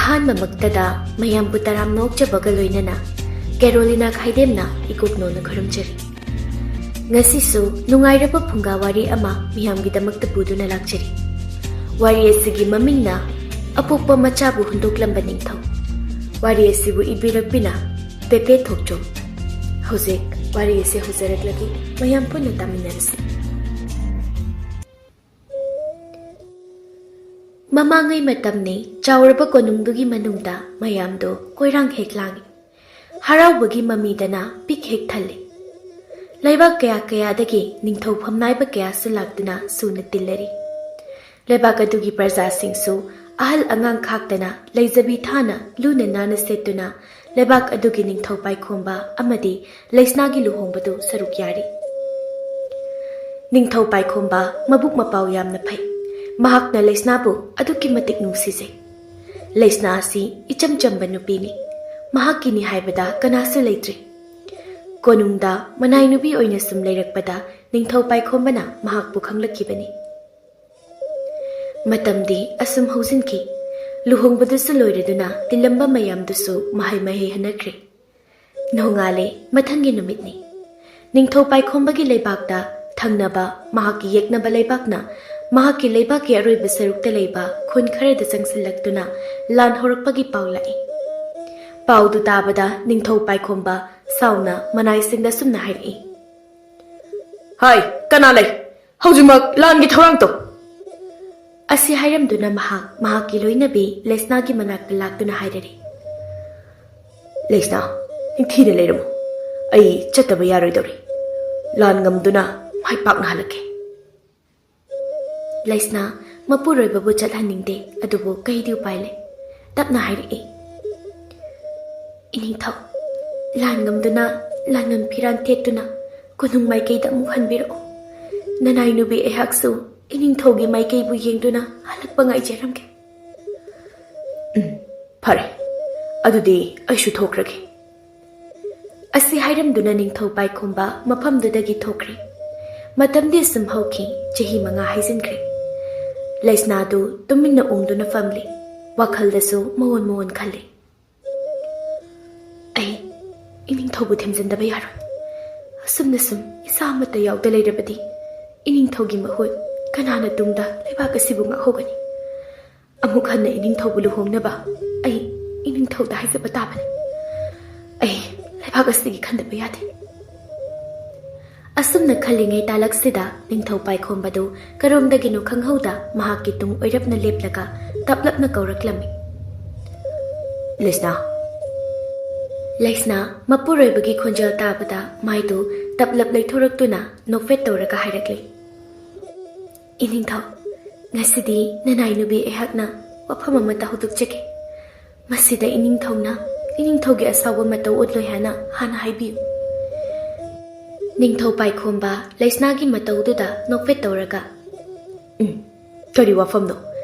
ꯑꯍꯥꯟꯕꯃꯛꯇꯗ ꯃꯌꯥꯝꯕꯨ ꯇꯔꯥꯝ ꯅꯣꯛꯆꯕꯒ ꯂꯣꯏꯅꯅ ꯀꯦꯔꯣꯂꯤꯅꯥ ꯈꯥꯏꯗꯦꯝꯅ ꯏꯀꯣꯛꯅꯣꯅ ꯈꯨꯔꯨꯝꯖꯔꯤ꯫ ꯉꯁꯤꯁꯨ ꯅꯨꯡꯉꯥꯏꯔꯕ ꯐꯨꯡꯒꯥ ꯋꯥꯔꯤ ꯑꯃ ꯃꯤꯌꯥꯝꯒꯤꯗꯃꯛꯇ ꯄꯨꯗꯨꯅ ꯂꯥꯛꯆꯔꯤ꯫ ꯋꯥꯔꯤ ꯑꯁꯤꯒꯤ ꯃꯃꯤꯡꯅ ꯑꯄꯣꯛꯄ ꯃꯆꯥꯕꯨ ꯍꯨꯟꯗꯣꯛꯂꯝꯕ ꯅꯤꯡꯊꯧ꯫ ꯋꯥꯔꯤ ꯑꯁꯤꯕꯨ ꯏꯕꯤꯔꯛꯄꯤꯅ ꯄꯦꯄꯦ ꯊꯣꯛꯆꯣꯝ꯫ ꯍꯧꯖꯤꯛ ꯋꯥꯔꯤ ꯑꯁꯤ ꯍꯧꯖꯔꯛꯂꯒꯦ, ꯃꯌꯥꯝ ꯄꯨꯟꯅ ꯇꯥꯃꯤꯟꯅꯔꯁꯤ꯫ ꯃꯃꯥꯡꯉꯩ ꯃꯇꯝꯅꯤ ꯆꯥꯎꯔꯕ ꯀꯣꯅꯨꯡꯗꯨꯒꯤ ꯃꯅꯨꯡꯗ ꯃꯌꯥꯝꯗꯣ ꯀꯣꯏꯔꯥꯡ ꯍꯦꯛ ꯂꯥꯡꯏ꯫ ꯍꯔꯥꯎꯕꯒꯤ ꯃꯃꯤꯗꯅ ꯄꯤꯛ ꯍꯦꯛ ꯊꯜꯂꯤ꯫ ꯂꯩꯕꯥꯛ ꯀꯌꯥ ꯀꯌꯥꯗꯒꯤ ꯅꯤꯡꯊꯧ ꯐꯝꯅꯥꯏꯕ ꯀꯌꯥꯁꯨ ꯂꯥꯛꯇꯨꯅ ꯁꯨꯅ ꯇꯤꯜꯂꯔꯤ꯫ ꯂꯩꯕꯥꯛ ꯑꯗꯨꯒꯤ ꯄ꯭ꯔꯖꯥꯁꯤꯡꯁꯨ ꯑꯍꯜ ꯑꯉꯥꯡ ꯈꯥꯛꯇꯅ ꯂꯩꯖꯕꯤ ꯊꯥꯅ ꯂꯨꯅ ꯅꯥꯟꯅ ꯁꯦꯠꯇꯨꯅ ꯂꯩꯕꯥꯛ ꯑꯗꯨꯒꯤ ꯅꯤꯡꯊꯧ ꯄꯥꯏꯈꯣꯝꯕ ꯑꯃꯗꯤ ꯂꯩꯁꯅꯥꯒꯤ ꯂꯨꯍꯣꯡꯕꯗꯨ ꯁꯔꯨꯛ ꯌꯥꯔꯤ꯫ ꯅꯤꯡꯊꯧ ꯄꯥꯏꯈꯣꯝꯕ ꯃꯕꯨꯛ ꯃꯄꯥꯎ ꯌꯥꯝꯅ ꯐꯩ꯫ ꯃꯍꯥꯛꯅ ꯂꯩꯁꯅꯥꯕꯨ ꯑꯗꯨꯛꯀꯤ ꯃꯇꯤꯛ ꯅꯨꯡꯁꯤꯖꯩ꯫ ꯂꯩꯁꯅꯥ ꯑꯁꯤ ꯏꯆꯝ ꯆꯝꯕ ꯅꯨꯄꯤꯅꯤ꯫ ꯃꯍꯥꯛꯀꯤꯅꯤ ꯍꯥꯏꯕꯗ ꯀꯅꯥꯁꯨ ꯂꯩꯇ꯭ꯔꯤ꯫ ꯀꯣꯅꯨꯡꯗ ꯃꯅꯥꯏ ꯅꯨꯄꯤ ꯑꯣꯏꯅ ꯁꯨꯝ ꯂꯩꯔꯛꯄꯗ ꯅꯤꯡꯊꯧ ꯄꯥꯏꯈꯣꯝꯕꯅ ꯃꯍꯥꯛꯄꯨ ꯈꯪꯂꯛꯈꯤꯕꯅꯤ꯫ ꯃꯇꯝꯗꯤ ꯑꯁꯨꯝ ꯍꯧꯖꯤꯟꯈꯤ꯫ ꯂꯨꯍꯣꯡꯕꯗꯨꯁꯨ ꯂꯣꯏꯔꯗꯨꯅ ꯇꯤꯜꯂꯝꯕ ꯃꯌꯥꯝꯗꯨꯁꯨ ꯃꯍꯩ ꯃꯍꯩ ꯍꯟꯅꯈ꯭ꯔꯦ꯫ ꯅꯣꯡꯉꯥꯜꯂꯦ, ꯃꯊꯪꯒꯤ ꯅꯨꯃꯤꯠꯅꯤ꯫ ꯅꯤꯡꯊꯧ ꯄꯥꯏꯈꯣꯝꯕꯒꯤ ꯂꯩꯕꯥꯛꯇ ꯊꯪꯅꯕ ꯃꯍꯥꯛꯀꯤ ꯌꯦꯛꯅꯕ ꯂꯩꯕꯥꯛꯅ ꯃꯍꯥꯛꯀꯤ ꯂꯩꯕꯥꯛꯀꯤ ꯑꯔꯣꯏꯕ ꯁꯔꯨꯛꯇ ꯂꯩꯕ ꯈꯨꯟ ꯈꯔꯗ ꯆꯪꯁꯤꯜꯂꯛꯇꯨꯅ ꯂꯥꯟ ꯍꯧꯔꯛꯄꯒꯤ ꯄꯥꯎ ꯂꯥꯛꯏ꯫ ꯄꯥꯎꯗꯨ ꯇꯥꯕꯗ ꯅꯤꯡꯊꯧ ꯄꯥꯏꯈꯣꯝꯕ ꯁꯥꯎꯅ ꯃꯅꯥꯏꯁꯤꯡꯗ ꯁꯨꯝꯅ ꯍꯥꯏꯔꯛꯏ꯫ "ꯍꯥꯏ, ꯀꯅꯥ ꯂꯩ? ꯍꯧꯖꯤꯛꯃꯛ ꯂꯥꯟꯒꯤ ꯊꯧꯔꯥꯡ ꯇꯧ!" ꯑꯁꯤ ꯍꯥꯏꯔꯝꯗꯨꯅ ꯃꯍꯥꯛꯀꯤ ꯂꯣꯏꯅꯕꯤ ꯂꯩꯁꯅꯥꯒꯤ ꯃꯅꯥꯛꯇ ꯂꯥꯛꯇꯨꯅ ꯍꯥꯏꯔꯔꯤ꯫ "ꯂꯩꯁꯅꯥ, ꯅꯤꯡꯊꯤꯅ ꯂꯩꯔꯝꯃꯨ꯫ ꯑꯩ ꯆꯠꯇꯕ ꯌꯥꯔꯣꯏꯗꯧꯔꯤ꯫ ꯂꯥꯟ ꯉꯝꯗꯨꯅ ꯃꯥꯏ ꯄꯥꯛꯅ ꯍꯜꯂꯛꯀꯦ." ꯂꯩꯁꯅꯥ ꯃꯄꯨꯔꯣꯏꯕꯕꯨ ꯆꯠꯍꯟꯅꯤꯡꯗꯦ, ꯑꯗꯨꯕꯨ ꯀꯩꯗꯤ ꯎꯄꯥꯏ ꯂꯩ? ꯇꯞꯅ ꯍꯥꯏꯔꯛꯏ꯫ "ꯏꯅꯤꯡꯊꯧ, ꯂꯥꯟ ꯉꯝꯗꯨꯅ ꯂꯥꯟꯃꯟ ꯐꯤꯔꯥꯟ ꯊꯦꯠꯇꯨꯅ ꯀꯣꯅꯨꯡ ꯃꯥꯏꯀꯩꯗ ꯑꯃꯨꯛ ꯍꯟꯕꯤꯔꯛꯎ꯫ ꯅꯅꯥꯏ ꯅꯨꯕꯤ ꯑꯩꯍꯥꯛꯁꯨ ꯏꯅꯤꯡꯊꯧꯒꯤ ꯃꯥꯏꯀꯩꯕꯨ ꯌꯦꯡꯗꯨꯅ ꯍꯜꯂꯛꯄ ꯉꯥꯏꯖꯔꯝꯒꯦ." "ꯐꯔꯦ, ꯑꯗꯨꯗꯤ ꯑꯩꯁꯨ ꯊꯣꯛꯈ꯭ꯔꯒꯦ." ꯑꯁꯤ ꯍꯥꯏꯔꯝꯗꯨꯅ ꯅꯤꯡꯊꯧ ꯄꯥꯏꯈꯣꯝꯕ ꯃꯐꯝꯗꯨꯗꯒꯤ ꯊꯣꯛꯈ꯭ꯔꯦ꯫ ꯃꯇꯝꯗꯤ ꯁꯨꯝ ꯍꯧꯈꯤ, ꯆꯍꯤ 5 ꯍꯥꯏꯖꯤꯟꯈ꯭ꯔꯦ꯫ ꯂꯩꯁꯅꯥꯗꯨ ꯇꯨꯃꯤꯟꯅ ꯎꯪꯗꯨꯅ ꯐꯝꯂꯤ꯫ ꯋꯥꯈꯜꯗꯁꯨ ꯃꯑꯣꯟ ꯃꯑꯣꯟ ꯈꯜꯂꯤ꯫ "ꯑꯩ ꯏꯅꯤꯡꯊꯧꯕꯨ ꯊꯦꯝꯖꯤꯟꯗꯕ ꯌꯥꯔꯣꯏ꯫ ꯑꯁꯨꯝꯅ ꯁꯨꯝ ꯏꯁꯥ ꯑꯃꯠꯇ ꯌꯥꯎꯗ ꯂꯩꯔꯕꯗꯤ ꯏꯅꯤꯡꯊꯧꯒꯤ ꯃꯍꯨꯠ ꯀꯅꯥꯅ ꯇꯨꯡꯗ ꯂꯩꯕꯥꯛ ꯑꯁꯤꯕꯨ ꯉꯥꯛꯍꯧꯒꯅꯤ? ꯑꯃꯨꯛ ꯍꯟꯅ ꯏꯅꯤꯡꯊꯧꯕꯨ ꯂꯨꯍꯣꯡꯅꯕ ꯑꯩ ꯏꯅꯤꯡꯊꯧꯗ ꯍꯥꯏꯖꯕ ꯇꯥꯕꯅꯤ꯫ ꯑꯩ ꯂꯩꯕꯥꯛ ꯑꯁꯤꯒꯤ ꯈꯟꯗꯕ ꯌꯥꯗꯦ." ꯑꯁꯨꯝꯅ ꯈꯜꯂꯤꯉꯩ ꯇꯥꯂꯛꯁꯤꯗ ꯅꯤꯡꯊꯧ ꯄꯥꯏꯈꯣꯝꯕꯗꯨ ꯀꯔꯣꯝꯗꯒꯤꯅꯣ ꯈꯪꯍꯧꯗ ꯃꯍꯥꯛꯀꯤ ꯇꯨꯡ ꯑꯣꯏꯔꯞꯅ ꯂꯦꯞꯂꯒ ꯇꯞꯂꯞꯅ ꯀꯧꯔꯛꯂꯝꯃꯤ꯫ "ꯂꯩꯁꯅꯥ!" ꯂꯩꯁꯅꯥ ꯃꯄꯨꯔꯣꯏꯕꯒꯤ ꯈꯣꯟꯖꯦꯜ ꯇꯥꯕꯗ ꯃꯥꯏꯗꯨ ꯇꯞꯂꯞ ꯂꯩꯊꯣꯔꯛꯇꯨꯅ ꯅꯣꯛꯐꯦꯠ ꯇꯧꯔꯒ ꯍꯥꯏꯔꯛꯂꯤ꯫ "ꯏꯅꯤꯡꯊꯧ, ꯉꯁꯤꯗꯤ ꯅꯅꯥꯏ ꯅꯨꯕꯤ ꯑꯩꯍꯥꯛꯅ ꯋꯥꯐꯝ ꯑꯃꯇ ꯍꯧꯗꯣꯛꯆꯒꯦ꯫ ꯃꯁꯤꯗ ꯏꯅꯤꯡꯊꯧꯅ ꯏꯅꯤꯡꯊꯧꯒꯤ ꯑꯁꯥꯎꯕ ꯃꯇꯧ ꯎꯠꯂꯣꯏ ꯍꯥꯏꯅ ꯍꯥꯟꯅ ꯍꯥꯏꯕꯤꯌꯨ." ꯅꯤꯡꯊꯧ ꯄꯥꯏꯈꯣꯝꯕ ꯂꯩꯁꯅꯥꯒꯤ ꯃꯇꯧꯗꯨꯗ ꯅꯣꯛꯐꯦꯠ ꯇꯧꯔꯒ, "ꯀꯔꯤ ꯋꯥꯐꯝꯅꯣ?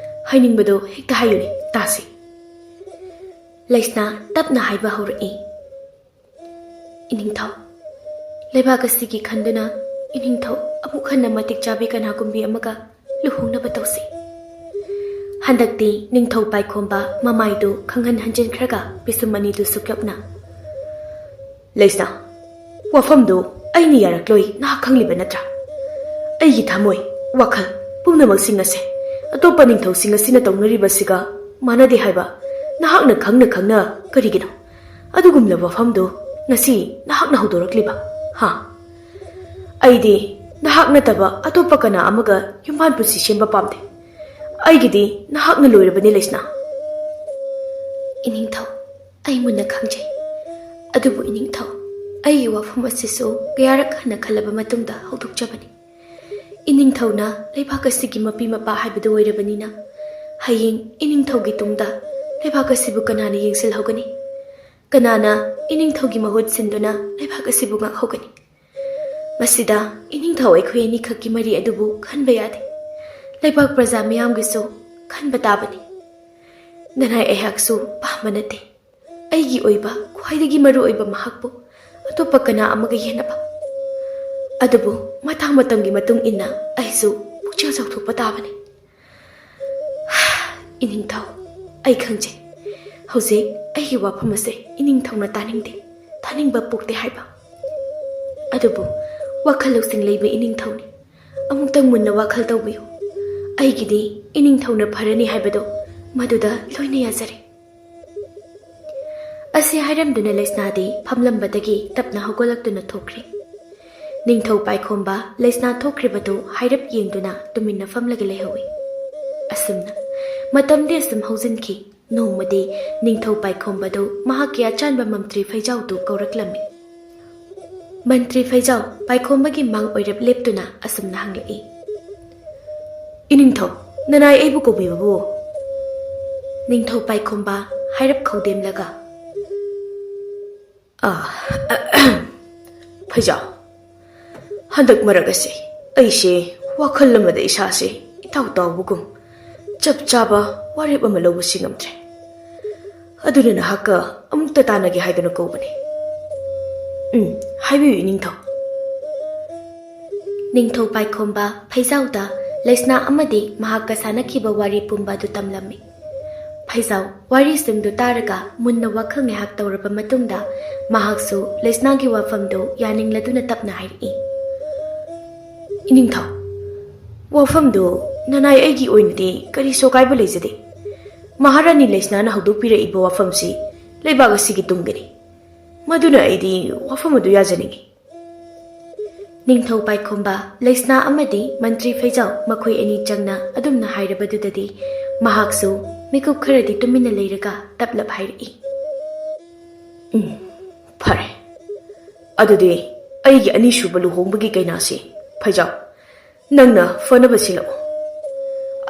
ꯍꯥꯏꯅꯤꯡꯕꯗꯣ ꯍꯦꯛꯇ ꯍꯥꯏꯌꯨꯅꯦ, ꯇꯥꯁꯤ." ꯂꯩꯁꯅꯥ ꯇꯞꯅ ꯍꯥꯏꯕ ꯍꯧꯔꯛꯏ꯫ "ꯏꯅꯤꯡꯊꯧ, ꯂꯩꯕꯥꯛ ꯑꯁꯤꯒꯤ ꯈꯟꯗꯨꯅ ꯏꯅꯤꯡꯊꯧ ꯑꯃꯨꯛ ꯍꯟꯅ ꯃꯇꯤꯛ ꯆꯥꯕꯤ ꯀꯅꯥꯒꯨꯝꯕꯤ ꯑꯃꯒ ꯂꯨꯍꯣꯡꯅꯕ ꯇꯧꯁꯤ." ꯍꯟꯗꯛꯇꯤ ꯅꯤꯡꯊꯧ ꯄꯥꯏꯈꯣꯝꯕ ꯃꯃꯥꯏꯗꯨ ꯈꯪꯍꯟ ꯍꯟꯖꯤꯟꯈ꯭ꯔꯒ ꯄꯤꯁꯨꯝ ꯑꯅꯤꯗꯨ ꯁꯨꯛꯂꯞꯅ, "ꯂꯩꯁꯅꯥ, ꯋꯥꯐꯝꯗꯨ ꯑꯩꯅ ꯌꯥꯔꯛꯂꯣꯏ ꯅꯍꯥꯛ ꯈꯪꯂꯤꯕ ꯅꯠꯇ꯭ꯔꯥ? ꯑꯩꯒꯤ ꯊꯃꯣꯏ, ꯋꯥꯈꯜ ꯄꯨꯝꯅꯃꯛꯁꯤꯡ ꯑꯁꯦ ꯑꯇꯣꯞꯄ ꯅꯤꯡꯊꯧꯁꯤꯡ ꯑꯁꯤꯅ ꯇꯧꯅꯔꯤꯕꯁꯤꯒ ꯃꯥꯟꯅꯗꯦ ꯍꯥꯏꯕ ꯅꯍꯥꯛꯅ ꯈꯪꯅ ꯈꯪꯅ ꯀꯔꯤꯒꯤꯅꯣ ꯑꯗꯨꯒꯨꯝꯂꯕ ꯋꯥꯐꯝꯗꯨ ꯉꯁꯤ ꯅꯍꯥꯛꯅ ꯍꯧꯗꯣꯔꯛꯂꯤꯕ? ꯍꯥ? ꯑꯩꯗꯤ ꯅꯍꯥꯛ ꯅꯠꯇꯕ ꯑꯇꯣꯞꯄ ꯀꯅꯥ ꯑꯃꯒ ꯌꯨꯝꯕꯥꯟ ꯄꯨꯟꯁꯤ ꯁꯦꯝꯕ ꯄꯥꯝꯗꯦ꯫ ꯑꯩꯒꯤꯗꯤ ꯅꯍꯥꯛꯅ ꯂꯣꯏꯔꯕꯅꯤ ꯂꯩꯁꯅꯥ." "ꯏꯅꯤꯡꯊꯧ, ꯑꯩ ꯃꯨꯟꯅ ꯈꯪꯖꯩ꯫ ꯑꯗꯨꯕꯨ ꯏꯅꯤꯡꯊꯧ, ꯑꯩꯒꯤ ꯋꯥꯐꯝ ꯑꯁꯤꯁꯨ ꯀꯌꯥꯔꯛ ꯍꯟꯅ ꯈꯜꯂꯕ ꯃꯇꯨꯡꯗ ꯍꯧꯗꯣꯛꯆꯕꯅꯤ꯫ ꯏꯅꯤꯡꯊꯧꯅ ꯂꯩꯕꯥꯛ ꯑꯁꯤꯒꯤ ꯃꯄꯤ ꯃꯄꯥ ꯍꯥꯏꯕꯗꯨ ꯑꯣꯏꯔꯕꯅꯤꯅ ꯍꯌꯦꯡ ꯏꯅꯤꯡꯊꯧꯒꯤ ꯇꯨꯡꯗ ꯂꯩꯕꯥꯛ ꯑꯁꯤꯕꯨ ꯀꯅꯥꯅ ꯌꯦꯡꯁꯤꯜꯍꯧꯒꯅꯤ? ꯀꯅꯥꯅ ꯏꯅꯤꯡꯊꯧꯒꯤ ꯃꯍꯨꯠ ꯁꯤꯟꯗꯨꯅ ꯂꯩꯕꯥꯛ ꯑꯁꯤꯕꯨ ꯉꯥꯛꯍꯧꯒꯅꯤ? ꯃꯁꯤꯗ ꯏꯅꯤꯡꯊꯧ ꯑꯩꯈꯣꯏ ꯑꯅꯤꯈꯛꯀꯤ ꯃꯔꯤ ꯑꯗꯨꯕꯨ ꯈꯟꯕ ꯌꯥꯗꯦ꯫ ꯂꯩꯕꯥꯛ प्रजा ꯃꯌꯥꯝꯒꯤꯁꯨ ꯈꯟꯕ ꯇꯥꯕꯅꯤ꯫ ꯅꯅꯥꯏ ꯑꯩꯍꯥꯛꯁꯨ ꯄꯥꯝꯕ ꯅꯠꯇꯦ ꯑꯩꯒꯤ ꯑꯣꯏꯕ ꯈ꯭ꯋꯥꯏꯗꯒꯤ ꯃꯔꯨꯑꯣꯏꯕ ꯃꯍꯥꯛꯄꯨ ꯑꯇꯣꯞꯄ ꯀꯅꯥ ꯑꯃꯒ ꯌꯦꯟꯅꯕ꯫ ꯑꯗꯨꯕꯨ ꯃꯇꯥꯡ ꯃꯇꯝꯒꯤ ꯃꯇꯨꯡ ꯏꯟꯅ ꯑꯩꯁꯨ ꯄꯨꯛꯆꯦꯜ ꯆꯥꯎꯊꯣꯛꯄ ꯇꯥꯕꯅꯤ꯫ ꯏꯅꯤꯡꯊꯧ, ꯑꯩ ꯈꯪꯖꯩ Hꯧzik ꯑꯩꯒꯤ ꯋꯥꯐꯝ ꯑꯁꯤ ꯏꯅꯤꯡꯊꯧꯅ ꯇꯥꯅꯤꯡꯗꯦ, ꯊꯥꯅꯤꯡꯕ ꯄꯣꯛꯇꯦ ꯍꯥꯏꯕ. ꯑꯗꯨꯕꯨ ꯋꯥꯈꯜ ꯂꯧꯁꯤꯡ ꯂꯩꯕ ꯏꯅꯤꯡꯊꯧꯅꯤ. ꯑꯃꯨꯛꯇꯪ ꯃꯨꯟꯅ ꯋꯥꯈꯜ ꯇꯧꯕꯤꯌꯨ. ꯑꯩꯒꯤꯗꯤ ꯏꯅꯤꯡꯊꯧꯅ ꯐꯔꯅꯤ ꯍꯥꯏꯕꯗꯣ ꯃꯗꯨꯗ ꯂꯣꯏꯅ ꯌꯥꯖꯔꯦ. ꯑꯁꯤ ꯍꯥꯏꯔꯝꯗꯨꯅ ꯂꯩꯁꯅꯥꯗꯤ ꯐꯝꯂꯝꯕꯗꯒꯤ ꯇꯞꯅ ꯍꯧꯒꯠꯂꯛꯇꯨꯅ ꯊꯣꯛꯈ꯭ꯔꯤ. ꯅꯤꯡꯊꯧ ꯄꯥꯏꯈꯣꯝꯕ ꯂꯩꯁꯅꯥ ꯊꯣꯛꯈ꯭ꯔꯤꯕꯗꯨ ꯍꯥꯏꯔꯞ ꯌꯦꯡꯗꯨꯅ ꯇꯨꯃꯤꯟꯅ ꯐꯝꯂꯒ ꯂꯩꯍꯧꯏ. ꯑꯁꯨꯝꯅ ꯃꯇꯝꯗꯤ ꯑꯁꯨꯝ ꯍꯧꯖꯤꯟꯈꯤ. ꯅꯣꯡꯃꯗꯤ ꯅꯤꯡꯊꯧ ꯄꯥꯏꯈꯣꯝꯕꯗꯨ ꯃꯍꯥꯛꯀꯤ ꯑꯆꯥꯟꯕ ꯃꯟꯇ꯭ꯔꯤ ꯐꯩꯖꯥꯎꯗꯨ ꯀꯧꯔꯛꯂꯝꯃꯤ. ꯃꯟꯇ꯭ꯔꯤ ꯐꯩꯖꯥꯎ ꯄꯥꯏꯈꯣꯝꯕꯒꯤ ꯃꯥꯡ ꯑꯣꯏꯔꯞ ꯂꯦꯞꯇꯨꯅ ꯑꯁꯨꯝꯅ ꯍꯪꯂꯛꯏ. ꯏꯅꯤꯡꯊꯧ, ꯅꯅꯥꯏ ꯑꯩꯕꯨ ꯀꯧꯕꯤꯕꯕꯨ? ꯅꯤꯡꯊꯧ ꯄꯥꯏꯈꯣꯝꯕ ꯍꯥꯏꯔꯞ ꯈꯧꯗꯦꯝꯂꯒ ꯐꯩꯖꯥꯎ, ꯍꯟꯗꯛ ꯃꯔꯛ ꯑꯁꯤ ꯑꯩꯁꯦ ꯋꯥꯈꯜ ꯑꯃꯗ ꯏꯁꯥꯁꯦ ꯏꯇꯥꯎ ꯇꯥꯎꯕꯒꯨꯝ ꯆꯞ ꯆꯥꯕ ꯋꯥꯔꯦꯞ ꯑꯃ ꯂꯧꯕꯁꯤ ꯉꯝꯗ꯭ꯔꯦ. ꯑꯗꯨꯅ ꯅꯍꯥꯛꯀ ꯑꯃꯨꯛꯇ ꯇꯥꯟꯅꯒꯦ ꯍꯥꯏꯗꯨꯅ ꯀꯧꯕꯅꯤ. ꯍꯥꯏꯕꯤꯌꯨ ꯏꯅꯤꯡꯊꯧ. ꯅꯤꯡꯊꯧ ꯄꯥꯏꯈꯣꯝꯕ ꯐꯩꯖꯥꯎꯗ ꯂꯩꯁꯅꯥ ꯑꯃꯗꯤ ꯃꯍꯥꯛꯀ ꯁꯥꯟꯅꯈꯤꯕ ꯋꯥꯔꯤ ꯄꯨꯝꯕ ꯑꯗꯨ ꯇꯝꯂꯝꯃꯤ. ꯐꯩꯖꯥꯎ ꯋꯥꯔꯤꯁꯤꯡꯗꯨ ꯇꯥꯔꯒ ꯃꯨꯟꯅ ꯋꯥꯈꯜ ꯉꯥꯏꯍꯥꯛ ꯇꯧꯔꯕ ꯃꯇꯨꯡꯗ ꯃꯍꯥꯛꯁꯨ ꯂꯩꯁꯅꯥꯒꯤ ꯋꯥꯐꯝꯗꯨ ꯌꯥꯅꯤꯡꯂꯗꯨꯅ ꯇꯞꯅ ꯍꯥꯏꯔꯛꯏ. ꯏꯅꯤꯡꯊꯧ, ꯋꯥꯐꯝꯗꯨ ꯅꯅꯥꯏ ꯑꯩꯒꯤ ꯑꯣꯏꯅꯗꯤ ꯀꯔꯤꯁꯨ ꯑꯀꯥꯏꯕ ꯂꯩꯖꯗꯦ. ꯃꯍꯥꯔꯥꯅꯤ ꯂꯩꯁꯅꯥꯅ ꯍꯧꯗꯣꯛꯄꯤꯔꯛꯏꯕ ꯋꯥꯐꯝꯁꯤ ꯂꯩꯕꯥꯛ ꯑꯁꯤꯒꯤ ꯇꯨꯡꯒꯤꯅꯤ. ꯃꯗꯨꯅ ꯑꯩꯗꯤ ꯋꯥꯐꯝ ꯑꯗꯨ ꯌꯥꯖꯅꯤꯡꯉꯤ. ꯅꯤꯡꯊꯧ ꯄꯥꯏꯈꯣꯝꯕ ꯂꯩꯁꯅꯥ ꯑꯃꯗꯤ ꯃꯟꯇ꯭ꯔꯤ ꯐꯩꯖꯥꯎ ꯃꯈꯣꯏ ꯑꯅꯤ ꯆꯪꯅ ꯑꯗꯨꯝꯅ ꯍꯥꯏꯔꯕꯗꯨꯗꯗꯤ ꯃꯍꯥꯛꯁꯨ ꯃꯤꯀꯨꯞ ꯈꯔꯗꯤ ꯇꯨꯃꯤꯟꯅ ꯂꯩꯔꯒ ꯇꯞꯂꯞ ꯍꯥꯏꯔꯛꯏ. ꯐꯔꯦ. ꯑꯗꯨꯗꯤ ꯑꯩꯒꯤ ꯑꯅꯤꯁꯨꯕ ꯂꯨꯍꯣꯡꯕꯒꯤ ꯀꯩꯅꯥꯁꯤ ꯐꯩꯖꯥꯎ, ꯅꯪꯅ ꯐꯅꯕ ꯁꯤꯜꯂꯛꯑꯣ.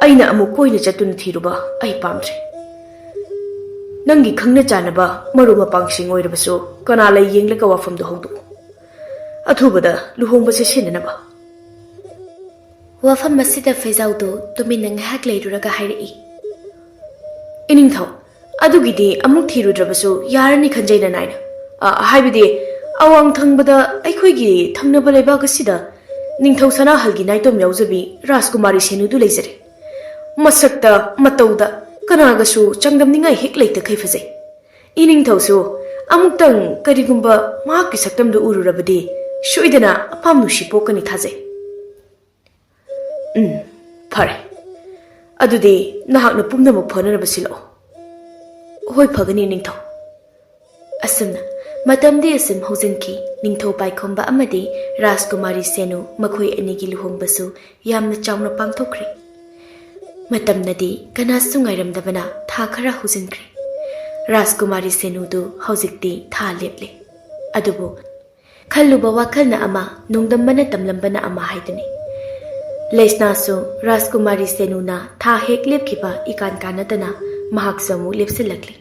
ꯑꯩꯅ ꯑꯃꯨꯛ ꯀꯣꯏꯅ ꯆꯠꯇꯨꯅ ꯊꯤꯔꯨꯕ ꯑꯩ ꯄꯥꯝꯗ꯭ꯔꯦ. ꯅꯪꯒꯤ ꯈꯪꯅ ꯆꯥꯟꯅꯕ ꯃꯔꯨꯞ ꯃꯄꯥꯡꯁꯤꯡ ꯑꯣꯏꯔꯕꯁꯨ ꯀꯅꯥ ꯂꯩ ꯌꯦꯡꯂꯒ ꯋꯥꯐꯝꯗꯨ ꯍꯧꯗꯣꯛꯎ. ꯑꯊꯨꯕꯗ ꯂꯨꯍꯣꯡꯕꯁꯦ ꯁꯤꯟꯅꯅꯕ. ꯋꯥꯐꯝ ꯑꯁꯤꯗ ꯐꯩꯖꯥꯎꯗꯨ ꯇꯨꯃꯤꯟꯅ ꯉꯥꯏꯍꯥꯛ ꯂꯩꯔꯨꯔꯒ ꯍꯥꯏꯔꯛꯏ. ꯏꯅꯤꯡꯊꯧ, ꯑꯗꯨꯒꯤꯗꯤ ꯑꯃꯨꯛ ꯊꯤꯔꯨꯗ꯭ꯔꯕꯁꯨ ꯌꯥꯔꯅꯤ ꯈꯟꯖꯩ ꯅꯅꯥꯏꯅ. ꯍꯥꯏꯕꯗꯤ ꯑꯋꯥꯡ ꯊꯪꯕꯗ ꯑꯩꯈꯣꯏꯒꯤ ꯊꯪꯅꯕ ꯂꯩꯕꯥꯛ ꯑꯁꯤꯗ ꯅꯤꯡꯊꯧ ꯁꯅꯥꯍꯜꯒꯤ ꯅꯥꯏꯇꯣꯝ ꯌꯥꯎꯖꯕꯤ ꯔꯥꯖꯀꯨꯃꯥꯔꯤ ꯁꯦꯅꯨꯗꯨ ꯂꯩꯖꯔꯦ. ꯃꯁꯛꯇ ꯃꯇꯧꯗ ꯀꯅꯥꯒꯁꯨ ꯆꯥꯡꯗꯝꯅꯤꯡꯉꯥꯏ ꯍꯦꯛ ꯂꯩꯇꯈꯩ ꯐꯖꯩ. ꯏꯅꯤꯡꯊꯧꯁꯨ ꯑꯃꯨꯛꯇꯪ ꯀꯔꯤꯒꯨꯝꯕ ꯃꯍꯥꯛꯀꯤ ꯁꯛꯇꯝꯗꯨ ꯎꯔꯨꯔꯕꯗꯤ ꯁꯣꯏꯗꯅ ꯑꯄꯥꯝ ꯅꯨꯡꯁꯤ ꯄꯣꯛꯀꯅꯤ ꯊꯥꯖꯩ. ꯐꯔꯦ. ꯑꯗꯨꯗꯤ ꯅꯍꯥꯛꯅ ꯄꯨꯝꯅꯃꯛ ꯐꯅꯅꯕ ꯁꯤꯜꯂꯛꯑꯣ. ꯍꯣꯏ, ꯐꯒꯅꯤ ꯅꯤꯡꯊꯧ. ꯑꯁꯨꯝꯅ ꯃꯇꯝꯗꯤ ꯑꯁꯨꯝ ꯍꯧꯖꯤꯟꯈꯤ. ꯅꯤꯡꯊꯧ ꯄꯥꯏꯈꯣꯝꯕ ꯑꯃꯗꯤ ꯔꯥꯖꯀꯨꯃꯥꯔꯤ ꯁꯦꯅꯨ ꯃꯈꯣꯏ ꯑꯅꯤꯒꯤ ꯂꯨꯍꯣꯡꯕꯁꯨ ꯌꯥꯝꯅ ꯆꯥꯎꯅ ꯄꯥꯡꯊꯣꯛꯈ꯭ꯔꯦ. ꯃꯇꯝꯅꯗꯤ ꯀꯅꯥꯁꯨ ꯉꯥꯏꯔꯝꯗꯕꯅ ꯊꯥ ꯈꯔ ꯍꯧꯖꯤꯟꯈ꯭ꯔꯦ. ꯔꯥꯖꯀꯨꯃꯥꯔꯤ ꯁꯦꯅꯨꯗꯨ ꯍꯧꯖꯤꯛꯇꯤ ꯊꯥ ꯂꯦꯞꯂꯦ. ꯑꯗꯨꯕꯨ ꯈꯜꯂꯨꯕ ꯋꯥꯈꯜꯅ ꯑꯃ, ꯅꯣꯡꯗꯝꯕꯅ ꯇꯝꯂꯝꯕꯅ ꯑꯃ ꯍꯥꯏꯗꯨꯅꯤ. ꯂꯩꯁꯅꯥꯁꯨ ꯔꯥꯖꯀꯨꯃꯥꯔꯤ ꯁꯦꯅꯨꯅ ꯊꯥ ꯍꯦꯛ ꯂꯦꯞꯈꯤꯕ ꯏꯀꯥꯟ ꯀꯥꯟꯅꯗꯅ ꯃꯍꯥꯛꯁꯨ ꯑꯃꯨꯛ ꯂꯦꯞꯁꯤꯜꯂꯛꯂꯤ.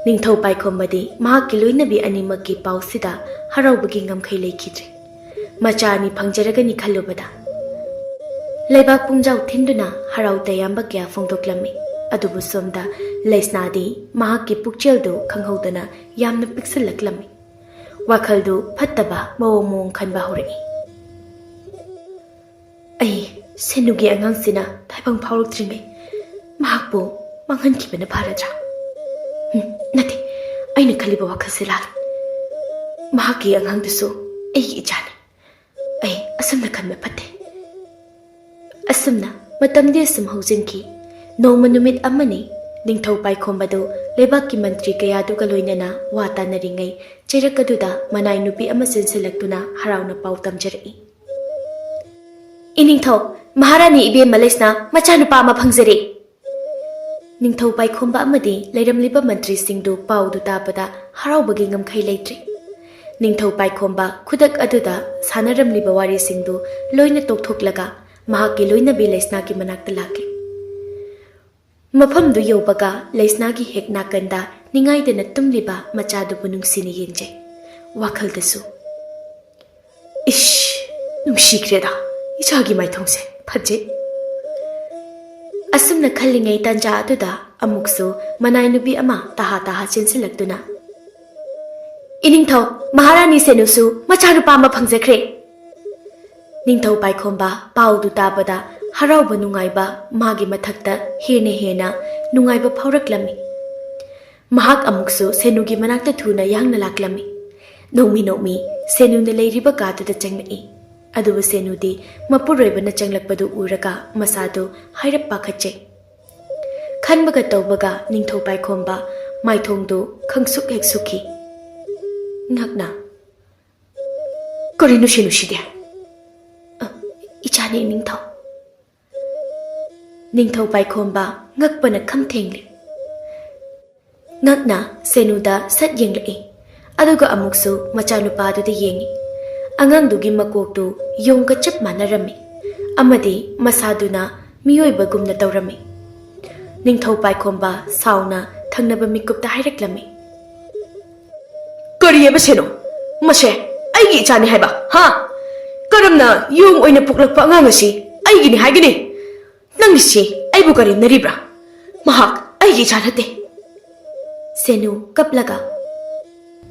ꯅꯤꯡꯊꯧ ꯄꯥꯏꯈꯣꯝꯕꯗꯤ ꯃꯍꯥꯛꯀꯤ ꯂꯣꯏꯅꯕꯤ ꯑꯅꯤꯃꯛꯀꯤ ꯄꯥꯎꯁꯤꯗ ꯍꯔꯥꯎꯕꯒꯤ ꯉꯝꯈꯩ ꯂꯩꯈꯤꯗ꯭ꯔꯦ. ꯃꯆꯥ ꯑꯅꯤ ꯐꯪꯖꯔꯒꯅꯤ ꯈꯜꯂꯨꯕꯗ ꯂꯩꯕꯥꯛ ꯄꯨꯝꯖꯥꯎ ꯊꯤꯟꯗꯨꯅ ꯍꯔꯥꯎ ꯇꯌꯥꯝꯕ ꯀꯌా ꯐꯣꯡꯗꯣꯛꯂꯝꯃꯤ. ꯑꯗꯨꯕꯨ ꯁꯣꯝꯗ ꯂꯩꯁꯅꯥꯗꯤ ꯃꯍꯥꯛꯀꯤ ꯄꯨꯛꯆꯦꯜꯗꯨ ꯈꯪꯍꯧꯗꯅ ꯌꯥꯝꯅ ꯄꯤꯛꯁꯤꯜꯂꯛꯂꯝꯃꯤ. ꯋꯥꯈꯜꯗꯨ ꯐꯠꯇꯕ ꯃꯑꯣꯡ ꯈꯟꯕ ꯍꯧꯔꯛꯏ. ꯑꯩ ꯁꯦꯅꯨꯒꯤ ꯑꯉꯥꯡꯁꯤꯅ ꯇꯥꯏꯕꯪ ꯐꯥꯎꯔꯛꯇ꯭ꯔꯤꯉꯩ ꯃꯍꯥꯛꯄꯨ ꯃꯥꯡꯍꯟꯈꯤꯕꯅ ꯐꯔꯗ꯭ꯔꯥ? ꯅꯠꯇꯦ, ꯑꯩꯅ ꯈꯜꯂꯤꯕ ꯋꯥꯈꯜꯁꯦ ꯂꯥꯜꯂꯤ. ꯃꯍꯥꯛꯀꯤ ꯑꯉꯥꯡꯗꯨꯁꯨ ꯑꯩꯒꯤ ꯏꯆꯥꯅꯤ. ꯑꯩ ꯑꯁꯨꯝꯅ ꯈꯟꯕ ꯐꯠꯇꯦ. ꯑꯁꯨꯝꯅ ꯃꯇꯝꯗꯤ ꯑꯁꯨꯝ ꯍꯧꯖꯤꯟꯈꯤ. ꯅꯣꯡꯃ ꯅꯨꯃꯤꯠ ꯑꯃꯅꯤ. ꯅꯤꯡꯊꯧ ꯄꯥꯏꯈꯣꯝꯕꯗꯨ ꯂꯩꯕꯥꯛꯀꯤ ꯃꯟꯇ꯭ꯔꯤ ꯀꯌꯥꯗꯨꯒ ꯂꯣꯏꯅꯅ ꯋꯥ ꯇꯥꯟꯅꯔꯤꯉꯩ ꯆꯩꯔꯛ ꯑꯗꯨꯗ ꯃꯅꯥꯏ ꯅꯨꯄꯤ ꯑꯃ ꯆꯦꯟꯁꯤꯜꯂꯛꯇꯨꯅ ꯍꯔꯥꯎꯅ ꯄꯥꯎ ꯇꯝꯖꯔꯛꯏ. ꯏꯅꯤꯡꯊꯧ, ꯃꯍꯥꯔꯥꯅꯤ ꯏꯕꯦꯝꯃ ꯂꯩꯁꯅꯥ ꯃꯆꯥꯅꯨꯄꯥ ꯑꯃ ꯐꯪꯖꯔꯦ. ꯅꯤꯡꯊꯧ ꯄꯥꯏꯈꯣꯝꯕ ꯑꯃꯗꯤ ꯂꯩꯔꯝꯂꯤꯕ ꯃꯟꯇ꯭ꯔꯤꯁꯤꯡꯗꯨ ꯄꯥꯎꯗꯨ ꯇꯥꯕꯗ ꯍꯔꯥꯎꯕꯒꯤ ꯉꯝꯈꯩ ꯂꯩꯇ꯭ꯔꯦ. ꯅꯤꯡꯊꯧ ꯄꯥꯏꯈꯣꯝꯕ ꯈꯨꯗꯛ ꯑꯗꯨꯗ ꯁꯥꯟꯅꯔꯝꯂꯤꯕ ꯋꯥꯔꯤꯁꯤꯡꯗꯨ ꯂꯣꯏꯅ ꯇꯣꯛꯊꯣꯛꯂꯒ ꯃꯍꯥꯛꯀꯤ ꯂꯣꯏꯅꯕꯤ ꯂꯩꯁꯅꯥꯒꯤ ꯃꯅꯥꯛꯇ ꯂꯥꯛꯂꯤ. ꯃꯐꯝꯗꯨ ꯌꯧꯕꯒ ꯂꯩꯁꯅꯥꯒꯤ ꯍꯦꯛ ꯅꯥꯀꯟꯗ ꯅꯤꯡꯉꯥꯏꯗꯅ ꯇꯨꯝꯂꯤꯕ ꯃꯆꯥꯗꯨꯕꯨ ꯅꯨꯡꯁꯤꯅ ꯌꯦꯡꯖꯩ. ꯋꯥꯈꯜꯗꯁꯨ ꯅꯨꯡꯁꯤꯈ꯭ꯔꯦꯗ ꯏꯆꯥꯒꯤ ꯃꯥꯏꯊꯣꯡꯁꯦ, ꯐꯖꯩ. ꯑꯁꯨꯝꯅ ꯈꯜꯂꯤꯉꯩ ꯇꯥꯟꯖꯥ ꯑꯗꯨꯗ ꯑꯃꯨꯛꯁꯨ ꯃꯅꯥꯏ ꯅꯨꯄꯤ ꯑꯃ ꯇꯍꯥ ꯆꯦꯟꯁꯤꯜꯂꯛꯇꯨꯅ ꯏꯅꯤꯡꯊꯧ, ꯃꯍꯥꯔꯥꯅꯤ ꯁꯦꯅꯨꯁꯨ ꯃꯆꯥꯅꯨꯄꯥ ꯑꯃ ꯐꯪꯖꯈ꯭ꯔꯦ. ꯅꯤꯡꯊꯧ ꯄꯥꯏꯈꯣꯝꯕ ꯄꯥꯎꯗꯨ ꯇꯥꯕꯗ ꯍꯔꯥꯎꯕ ꯅꯨꯡꯉꯥꯏꯕ ꯃꯥꯒꯤ ꯃꯊꯛꯇ ꯍꯦꯟꯅ ꯅꯨꯡꯉꯥꯏꯕ ꯐꯥꯎꯔꯛꯂꯝꯃꯤ. Mahak amuksu Senugi manakta thuna yangna laklami. Nomi Senuna leiriba kaduda changlai. Aduba Senudi mapuribana changlakpadu uraga masadu hairappa khache. Khanbaga tawbaga Ningthou Paikhomba maithongdu khangsuk heksukhi. Ngakna Korinu Shenushide Ichani Ningthou Ningthou Paikhomba ngakpana khamthengli. Ngakna Senuda sat yenglai. Aduga amuksu machanupaduda yengi. Angangdugi makoktu yongga chap manarami. Amadi masaduna miyoibagumna tawrami. Ningthou Paikhomba sauna thangnaba mikupta haireklami. Kariyeba Senu Mashe aigi ichani haiba ha karamna yung oina puklakpa angang asi aigi ni haigini nangisi aibu karinaribra mahak aigi ichanate. Senu kaplaga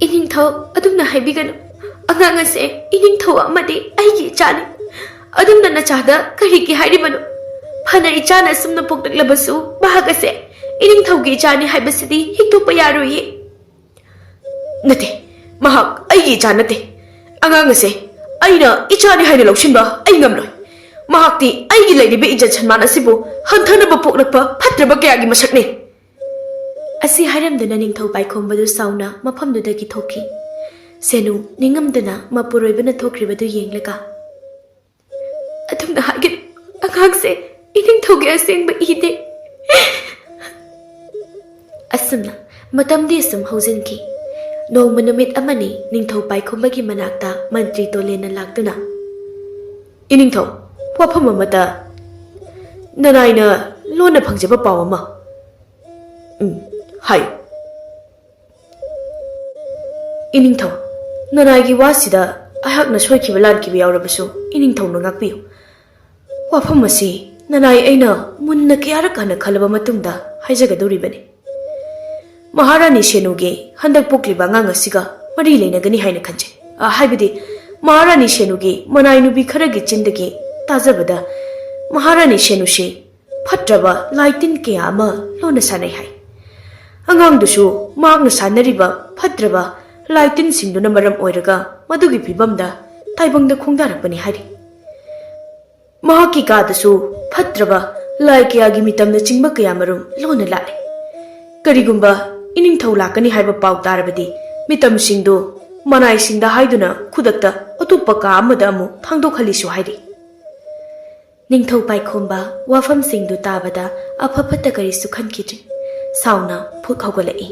Iningthou adumna haibiganu angang ase Iningthou amadi aigi ichani adumna nachada kariki hairibanu phana ichana sumna puklaklabasu bahag ase Iningthou gi ichani haibasidi hiktopa yaroyi. Nate mahak aigi icha nate angang ase aina ichani haina lawsinba ai ngamloi mahakti aigi leiribe ijat sanman asibu hanthanaba poklakpa phatraba kayagi masakne. Asi hairamdana Ningthou Paikhomba sauna mafamdudagi thoki. Senu ningamdana mapuroibana thokhribadu yenglaga adumna hagin angangse Iningthou gi asengba ide. Asumna matamdi sum hausinki. Nongma numit amani Ningthou Paikhomba gi manakta mantri tolena laktuna. Iningthou wafam amata nanaina lona phangjaba paw ama. Hai Iningthou nanai gi wasida ahakna soikiba lankiba yawrabasu Iningthou na ngakpiyu. Wafam asi nanai aina munna kyarakana khalaba matungda haijagadoribani. Maharani Shenugi handak pokliba ngang asiga mari leinagani haina khanje. Haibidi Maharani Shenugi manai nubi kharagi chindagi tajabada Maharani Shenushi phatraba laitin kya ama lona sanai hai. Angang dusu magna sanariba phatraba laitin singduna maram oiraga madugi phibamda taibangda khongdarapani hari. Mahaki ka dasu phatraba lai kya gi mitamna chingba kya marum lona lale. Karigumba Iningthou lakani haiba paw tarabadi mitam singdo manai singda haiduna khudakta atupa ka amada amu thangdokhalisu hairi. Ningthou Paikhomba wafam singdu tabada aphaphata karisu khankidri sauna phuk haugalai.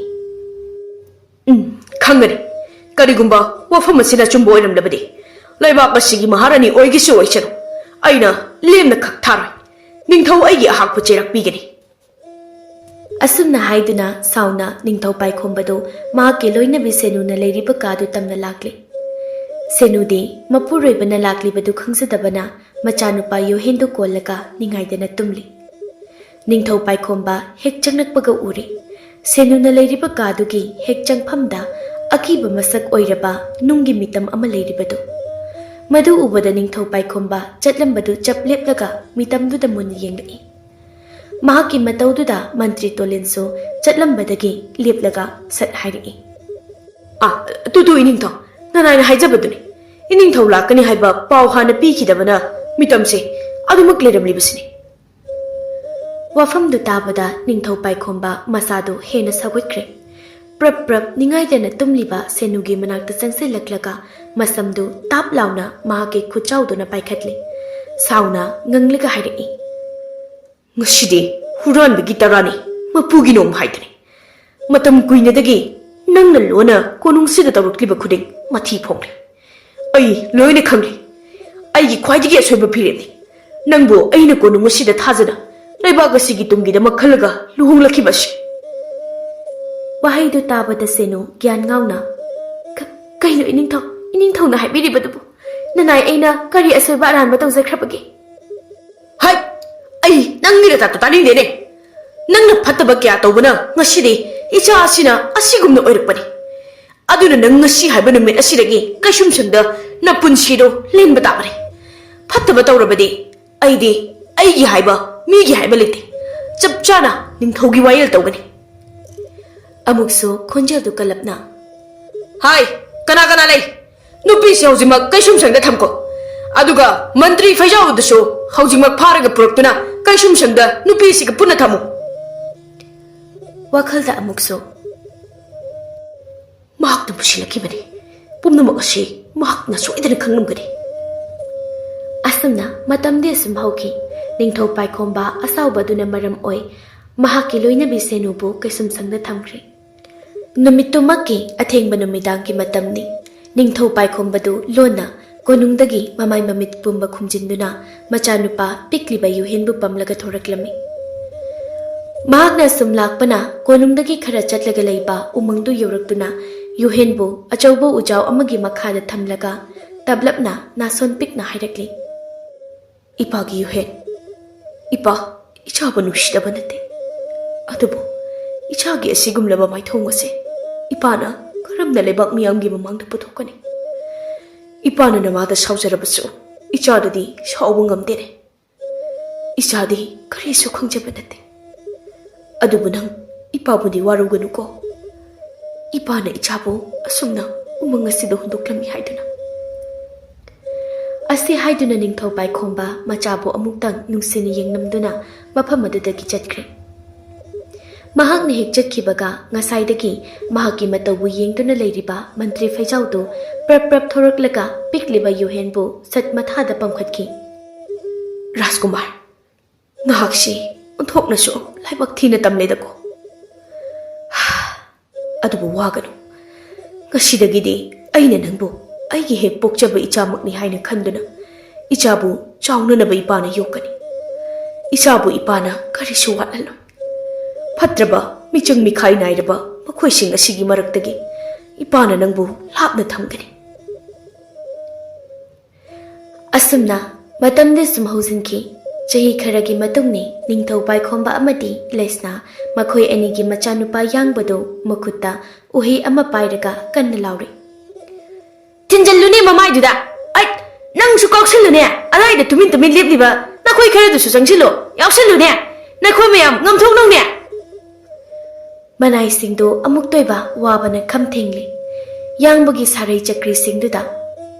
Khangani karigumba wafam asina chumbo oiramlabadi laibak asigi maharani oigisu oicharu aina lemna khakthar Ningthou aigi ahakpu cherak pigani. Asumna haiduna sauna Ningthou Paikhomba maake loinabi Senuna leiriba kadu tamna lakli. Senudi mapuroibana laklibadu khangsadabana machanupa yohendu kollaga ningaidana tumli. Ningthou Paikhomba hek changnakpaga uri. Senuna leiriba kadugi hek changphamda akiba masak oiraba nungi mitam ama leiribadu. Madu ubada Ningthou Paikhomba chatlambadu chapleplaga mitamduda mun yenglai. Mahaki mataududa mantri tolenso chatlambadagi leplaga sat hairi. Tutu Iningthou nanai haijabaduni Iningthou lakani haiba paw hana pikidabana mitamse adumak leramlibasini. Wafamdu tabada Ningthou Paikhomba masadu hena sagwikre. Prap ningaidana tumliba Senugi manakta changsilaklaga masamdu tap launa mahaki khuchauduna paikhatli. Sauna ngangliga hairi. Ngashidi huranbagi tarani mapugi nom haidani. Matam kuinadagi nangna lona konungsida tawrukliba khuding mathi phongli. Ai loina khangli. Aigi khwaidigi asoiba phirebni. Nangbu aina konungsida thajana laibak asigi tungida makhalaga luhunglakibasi. Wahaidu tabada Senu gyan ngauna. Kaino Iningthou na haibiribadubu. Nanai aina kari asoiba aranba tawjakrabagi. Hai ai nangni ta tani dene. Nangna phattaba kya tawbana ngasidi icha asina asigumna oirakpani. Aduna nang ngasi haiba numit asidagi kaisum sangda na punsido lenba tabare. Phattaba tawrabadi aigi haiba migi haiba lete. Chapchana Ningthougi wayel tawgani. Amukso khonjel du kalapna. Hai, kana lei. Nupi si haujimak kaisum sangda thamko. Aduga mantri faijau dasu haujimak pharaga puraktuna kaisum sangda nupi si ka puna thamu. Wakhalda amukso. Mahak na pusilakibani. Pumnamak asi mahak na soidana khanglamgani. Asamna matamde asum hauki. Ningthou Paikhomba asawbaduna maram oi. Mahaki loinabi senubu kaisum sangda thamkri. Numittumaki athengba numidangki matamni. Ningthou Paikhomba du lona konungdagi mamai mamit pumba khumjinduna machanupa pikliba yuhenbu pamlaga thoraklami. Mahakna sum lakpana konungdagi khara chatlaga leiba umangdu yoraktuna yuhenbu achaubo ujau amagi makhada thamlaga tablapna nason pikna hairakli. Ipagi yuhen. Ipa ichaba nushidaba nate. Adubu ichagi asigumlaba maithongase ipana karamna lebak miyamgi mamangda puthokani. Ipana namada saujarabasu ichadadi sauba ngamdene. Ichadi karisu khangjaba nate. Adubu nang ipabudi waruganuko. Ipana ichabu asumna umang asido hundoklami haiduna. Asi haiduna Ningthou Paikhomba Machabu amuktang nungsini yengnamduna mafam adudagi chatkre. Mahakna hek chakhibaga ngasaidagi mahaki matawu yengduna leiriba mantri faijaudu prap thoraklaga pikliba yuhenbu sat mathada pamkhatki. Rajkumar nahakshi onthoknasu laibak thina tamledako. Adubu waganu ngasidagidi aina nangbu aigi hek pokchaba ichamakni haina khanduna ichabu chaunanaba ipana yokani. Ichabu ipana karisu watlalo. Fatraba michang mikhai nairaba makhoising asigi maraktagi ipana nangbu lapna thamgani. Asumna matamde sum hausinki chahi kharagi matungni Ningthou Paikhomba amadi Lesna makhoi anigi machanupa yangbado makutta uhi ama pairaga kanna lauri. Tinjallune mamaiduda ai nangsu koksilune alaida tumin lepliba nakhoi kharadusu changsilo yawsilune nakhoi mayam ngamthoknongne. Manai singdo amuk toiba wabana khamthengli. Yangbagi sarai chakri singduda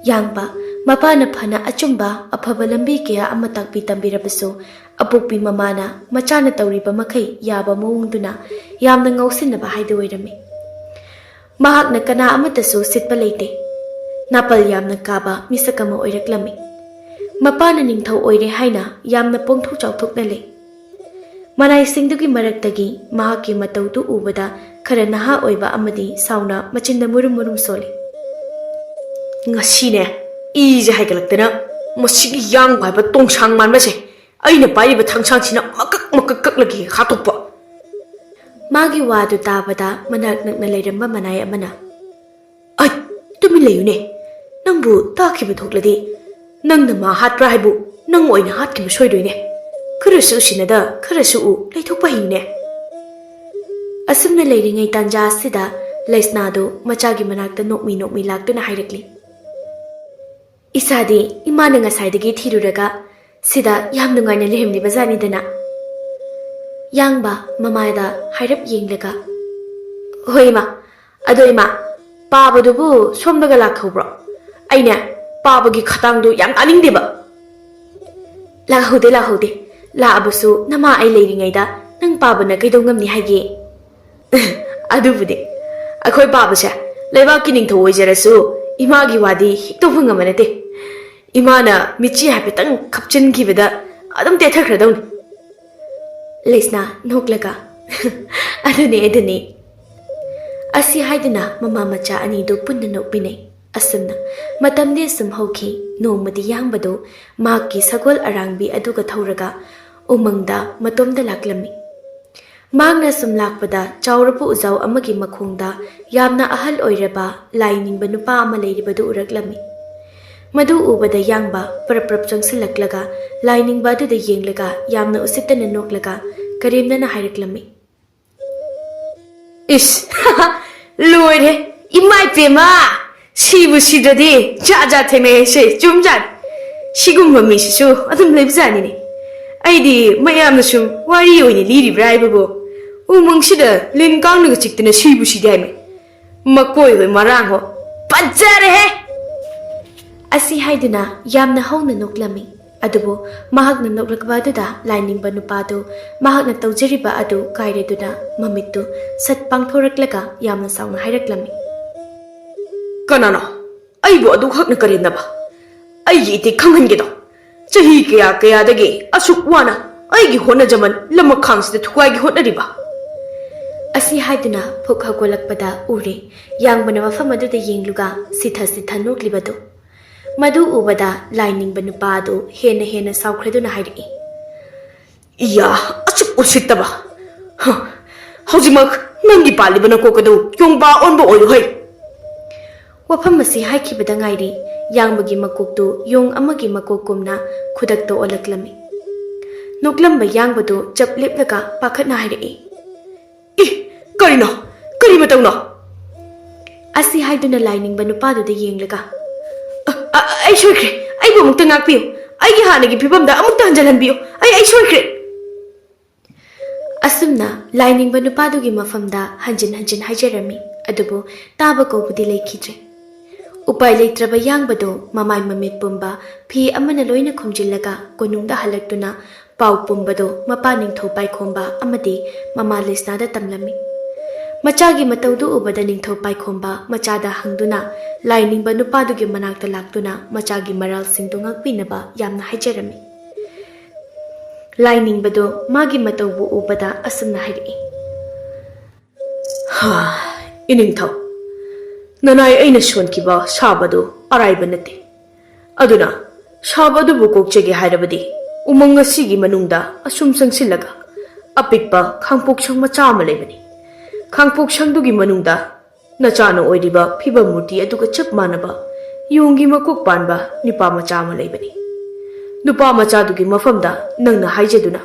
yangba mapana phana achumba afaba lambi kaya ama takpi tambirabasu apokpi mamana machana tauriba makhai yaba mawungduna yamna ngausinnaba haidu oirami. Mahakna kana amatasu sitpa leite. Napal yamna kaba misakama oiraklami. Mapana Ningthou oire haina yamna pongthu chauthokna le. Manai singdugi maraktagi mahaki mataudu ubada khara naha oiba amadi sauna machinda murum soli. Ngasine ije haigalaktana masigi yang baiba tongsang manbase aina paiba thangsang sina makak lagi khatokpa. Magi wadu tabada manak nakna leiramba manai amana. Ai tumi leyune nangbu takhiba thokladi nangna ma hatra haibu nang oina hatkiba soidoine. Kharasu sinada kharasu u leithokpa hingne. Asumna leiringai tanja sida Lesnado machagi manakta nokmi laktuna hairakli. Isadi imana ngasaidagi thiruraga sida yam nungaina lehemni bazani dana. Yangba mamayada hairap yenglaga. Hoi ma, ado ima pabadubu somdaga lakhobro. Aina pabagi khatangdu yam aningdeba. Lahode. La abusu nama ai leiringaida nang pabana kaidongamni haige. Adubude akhoi pabasa leibaki Ningthou oijarasu imagi wadi hiktophanga manate. Imana michi hapetang khapchinkibada adam tethakradawni. Lesna noklaga. Adune. Asi haiduna mama macha ani do punna nokpinai. Asumna matamde sum hauki nongmadi yangbado maki sagol arangbi aduga thauraga umangda matomda laklami. Magna sum lakpada chaurapu uzau amagi makhongda yamna ahal oiraba lainingba nupa ama leiribadu uraklami. Madu ubada yangba prap changsilaklaga lainingba aduda yenglaga yamna usittana noklaga karimnana hairaklammi. Is loire imai pema sibu sidadi jaja thene se chumjan sigumba misisu adum lebjani ne. Aidi mayamna sum wari oine liribra ibugo ꯎꯃꯪꯁꯤꯗ ꯂꯤꯟ ꯀꯥꯡꯅꯒ ꯆꯤꯛꯇꯅ ꯁꯤꯕꯨ ꯁꯤꯗꯦ ꯍꯥꯏꯃꯤ ꯃꯀꯣꯏ ꯍꯣꯏ ꯃꯔꯥꯡ ꯍꯣ ꯐꯖꯔꯦꯍꯦ ꯑꯁꯤ ꯍꯥꯏꯗꯨꯅ ꯌꯥꯝꯅ ꯍꯧꯅ ꯅꯣꯛꯂꯝꯃꯤ ꯑꯗꯨꯕꯨ ꯃꯍꯥꯛꯅ ꯅꯣꯛꯂꯛꯄ ꯑꯗꯨꯗ ꯂꯥꯏꯅꯤꯡꯕ ꯅꯨꯄꯥꯗꯨ ꯃꯍꯥꯛꯅ ꯇꯧꯖꯔꯤꯕ ꯑꯗꯨ ꯀꯥꯏꯔꯗꯨꯅ ꯃꯃꯤꯠꯇꯨ ꯁꯠ ꯄꯥꯡꯊꯣꯔꯛꯂꯒ ꯌꯥꯝꯅ ꯁꯥꯎꯅ ꯍꯥꯏꯔꯛꯂꯝꯃꯤ ꯀꯅꯥꯅꯣ ꯑꯩꯕꯨ ꯑꯗꯨꯈꯛꯅ ꯀꯔꯦꯝꯅꯕ ꯑꯩꯒꯤ ꯏꯇꯤꯛ ꯈꯪꯍꯟꯒꯦꯗꯣ ꯆꯍꯤ ꯀꯌꯥ ꯀꯌꯥꯗꯒꯤ ꯑꯁꯨꯛ ꯋꯥꯅ ꯑꯩꯒꯤ ꯍꯣꯠꯅꯖꯃꯟ ꯂꯃꯈꯥꯡꯁꯤꯗ ꯊꯨꯒꯥꯏꯒꯤ ꯍꯣꯠꯅꯔꯤꯕ ꯑꯁꯤ ꯍꯥꯏꯗꯨꯅ ꯐꯨꯛ ꯍꯧꯒꯠꯂꯛꯄꯗ ꯎꯔꯦ ꯌꯥꯡꯕꯅ ꯃꯐꯝ ꯑꯗꯨꯗ ꯌꯦꯡꯂꯨꯒ ꯁꯤꯊ ꯁꯤꯊ ꯅꯣꯛꯂꯤꯕꯗꯨ ꯃꯗꯨ ꯎꯕꯗ ꯂꯥꯏꯅꯤꯡꯕ ꯅꯨꯄꯥ ꯑꯗꯨ ꯍꯦꯟꯅ ꯁꯥꯎꯈ꯭ꯔꯗꯨꯅ ꯍꯥꯏꯔꯛꯏ ꯏꯌꯥ ꯑꯁꯨꯛ ꯎꯁꯤꯠꯇꯕ ꯍꯧꯖꯤꯛꯃꯛ ꯅꯪꯒꯤ ꯄꯥꯜꯂꯤꯕ ꯅꯀꯣꯛ ꯑꯗꯨ ꯌꯣꯡꯕꯥ ꯑꯣꯟꯕ ꯑꯣꯏꯌꯨꯍꯩ ꯋꯥꯐꯝ ꯑꯁꯤ ꯍꯥꯏꯈꯤꯕꯗ ꯉꯥꯏꯔꯤ ꯌꯥꯡꯕꯒꯤ ꯃꯀꯣꯛꯇꯨ ꯌꯣꯡ ꯑꯃꯒꯤ ꯃꯀꯣꯛꯀꯨꯝꯅ ꯈꯨꯗꯛꯇ ꯑꯣꯜꯂꯛꯂꯝꯃꯤ ꯅꯣꯛꯂꯝꯕ ꯌꯥꯡꯕꯗꯨ ꯆꯞ ꯂꯦꯞꯂꯒ ꯄꯥꯈꯠꯅ ꯍꯥꯏꯔꯛꯏ ꯀꯔꯤꯅꯣ ꯀꯔꯤ ꯃꯇꯧꯅꯣ ꯑꯁꯤ ꯍꯥꯏꯗꯨꯅ ꯂꯥꯏꯅꯤꯡꯕ ꯅꯨꯄꯥꯗꯨꯗ ꯌꯦꯡꯂꯒ ꯑꯩ ꯁꯣꯏꯈ꯭ꯔꯦ ꯑꯩꯕꯨ ꯑꯃꯨꯛꯇ ꯉꯥꯛꯄꯤꯌꯨ ꯑꯩꯒꯤ ꯍꯥꯟꯅꯒꯤ ꯐꯤꯕꯝꯗ ꯑꯃꯨꯛꯇ ꯍꯟꯖꯤꯜꯍꯟꯕꯤꯌꯨ ꯑꯩ ꯁꯣꯏꯈ꯭ꯔꯦ ꯑꯁꯨꯝꯅ ꯂꯥꯏꯅꯤꯡꯕ ꯅꯨꯄꯥꯗꯨꯒꯤ ꯃꯐꯝꯗ ꯍꯟꯖꯤꯟ ꯍꯥꯏꯖꯔꯝꯃꯤ ꯑꯗꯨꯕꯨ ꯇꯥꯕ ꯀꯧꯕꯗꯤ ꯂꯩꯈꯤꯗ꯭ꯔꯦ ꯎꯄꯥꯏ ꯂꯩꯇ꯭ꯔꯕ ꯌꯥꯡꯕꯗꯨ ꯃꯃꯥꯏ ꯃꯃꯤꯠ ꯄꯨꯝꯕ ꯐꯤ ꯑꯃꯅ ꯂꯣꯏꯅ ꯈꯨꯝꯖꯤꯜꯂꯒ ꯀꯣꯅꯨꯡꯗ ꯍꯜꯂꯛꯇꯨꯅ ꯄꯥꯎ ꯄꯨꯝꯕꯗꯨ ꯃꯄꯥ ꯅꯤꯡꯊꯧ ꯄꯥꯏꯈꯣꯝꯕ ꯑꯃꯗꯤ ꯃꯃꯥ ꯂꯤꯁꯅꯥꯗ ꯇꯝꯂꯝꯃꯤ ꯃꯆꯥꯒꯤ ꯃꯇꯧꯗꯨ ꯎꯕꯗ ꯅꯤꯡꯊꯧ ꯄꯥꯏꯈꯣꯝꯕ ꯃꯆꯥꯗ ꯍꯪꯗꯨꯅ ꯂꯥꯏꯅꯤꯡꯕ ꯅꯨꯄꯥꯗꯨꯒꯤ ꯃꯅꯥꯛꯇ ꯂꯥꯛꯇꯨꯅ ꯃꯆꯥꯒꯤ ꯃꯔꯥꯜꯁꯤꯡꯗꯨ ꯉꯥꯛꯄꯤꯅꯕ ꯌꯥꯝꯅ ꯍꯥꯏꯖꯔꯝꯃꯤ ꯂꯥꯏꯅꯤꯡꯕꯗꯨ ꯃꯥꯒꯤ ꯃꯇꯧꯕꯨ ꯎꯕꯗ ꯑꯁꯨꯝꯅ ꯍꯥꯏꯔꯛꯏ ꯏꯅꯤꯡꯊꯧ ꯅꯅꯥꯏ ꯑꯩꯅ ꯁꯣꯟꯈꯤꯕ ꯁꯥꯕꯗꯨ ꯑꯔꯥꯏꯕ ꯅꯠꯇꯦ ꯑꯗꯨꯅ ꯁꯥꯕ ꯑꯗꯨꯕꯨ ꯀꯣꯛꯆꯒꯦ ꯍꯥꯏꯔꯕꯗꯤ ꯎꯃꯪ ꯑꯁꯤꯒꯤ ꯃꯅꯨꯡꯗ ꯑꯁꯨꯝ ꯆꯪꯁꯤꯜꯂꯒ ꯑꯄꯤꯛꯄ ꯈꯥꯡꯄꯣꯛꯁꯪ ꯃꯆꯥ ꯑꯃ ꯂꯩꯕꯅꯤ ꯈꯥꯡꯄꯣꯛꯁꯪꯗꯨꯒꯤ ꯃꯅꯨꯡꯗ ꯅꯆꯥꯅ ꯑꯣꯏꯔꯤꯕ ꯐꯤꯕꯝ ꯃꯨꯔꯇꯤ ꯑꯗꯨꯒ ꯆꯞ ꯃꯥꯟꯅꯕ ꯌꯣꯡꯒꯤ ꯃꯀꯣꯛ ꯄꯥꯟꯕ ꯅꯨꯄꯥ ꯃꯆꯥ ꯑꯃ ꯂꯩꯕꯅꯤ ꯅꯨꯄꯥ ꯃꯆꯥꯗꯨꯒꯤ ꯃꯐꯝꯗ ꯅꯪꯅ ꯍꯥꯏꯖꯗꯨꯅ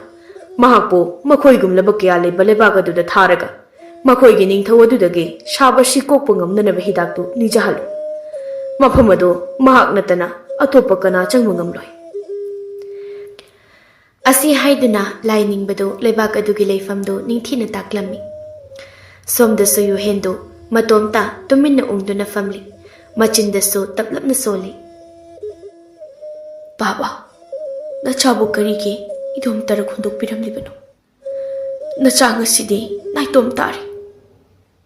ꯃꯍꯥꯛꯄꯨ ꯃꯈꯣꯏꯒꯨꯝꯂꯕ ꯀꯌꯥ ꯂꯩꯕ ꯂꯩꯕꯥꯛ ꯑꯗꯨꯗ ꯊꯥꯔꯒ ꯃꯈꯣꯏꯒꯤ ꯅꯤꯡꯊꯧ ꯑꯗꯨꯗꯒꯤ ꯁꯥꯕꯁꯤ ꯀꯣꯛꯄ ꯉꯝꯅꯅꯕ ꯍꯤꯗꯥꯛꯇꯨ ꯅꯤꯖꯍꯜꯂꯨ ꯃꯐꯝ ꯑꯗꯨ ꯃꯍꯥꯛ ꯅꯠꯇꯅ ꯑꯇꯣꯞꯄ ꯀꯅꯥ ꯆꯪꯕ ꯉꯝꯂꯣꯏ ꯑꯁꯤ ꯍꯥꯏꯗꯨꯅ ꯂꯥꯏꯅꯤꯡꯕꯗꯨ ꯂꯩꯕꯥꯛ ꯑꯗꯨꯒꯤ ꯂꯩꯐꯝꯗꯨ ꯅꯤꯡꯊꯤꯅ ꯇꯥꯛꯂꯝꯃꯤ ꯁꯣꯝꯗꯁꯨ ꯌꯨꯍꯦꯟꯗꯨ ꯃꯇꯣꯝꯇ ꯇꯨꯃꯤꯟꯅ ꯎꯪꯗꯨꯅ ꯐꯝꯂꯤ ꯃꯆꯤꯟꯗꯁꯨ ꯇꯞꯂꯞꯅ ꯁꯣꯜꯂꯤ ꯕꯥꯕꯥ ꯅꯆꯥꯕꯨ ꯀꯔꯤꯒꯤ ꯏꯗꯣꯝꯇꯔꯛ ꯍꯨꯟꯗꯣꯛꯄꯤꯔꯝꯂꯤꯕꯅꯣ ꯅꯆꯥ ꯉꯁꯤꯗꯤ ꯅꯥꯏꯇꯣꯝ ꯇꯥꯔꯤ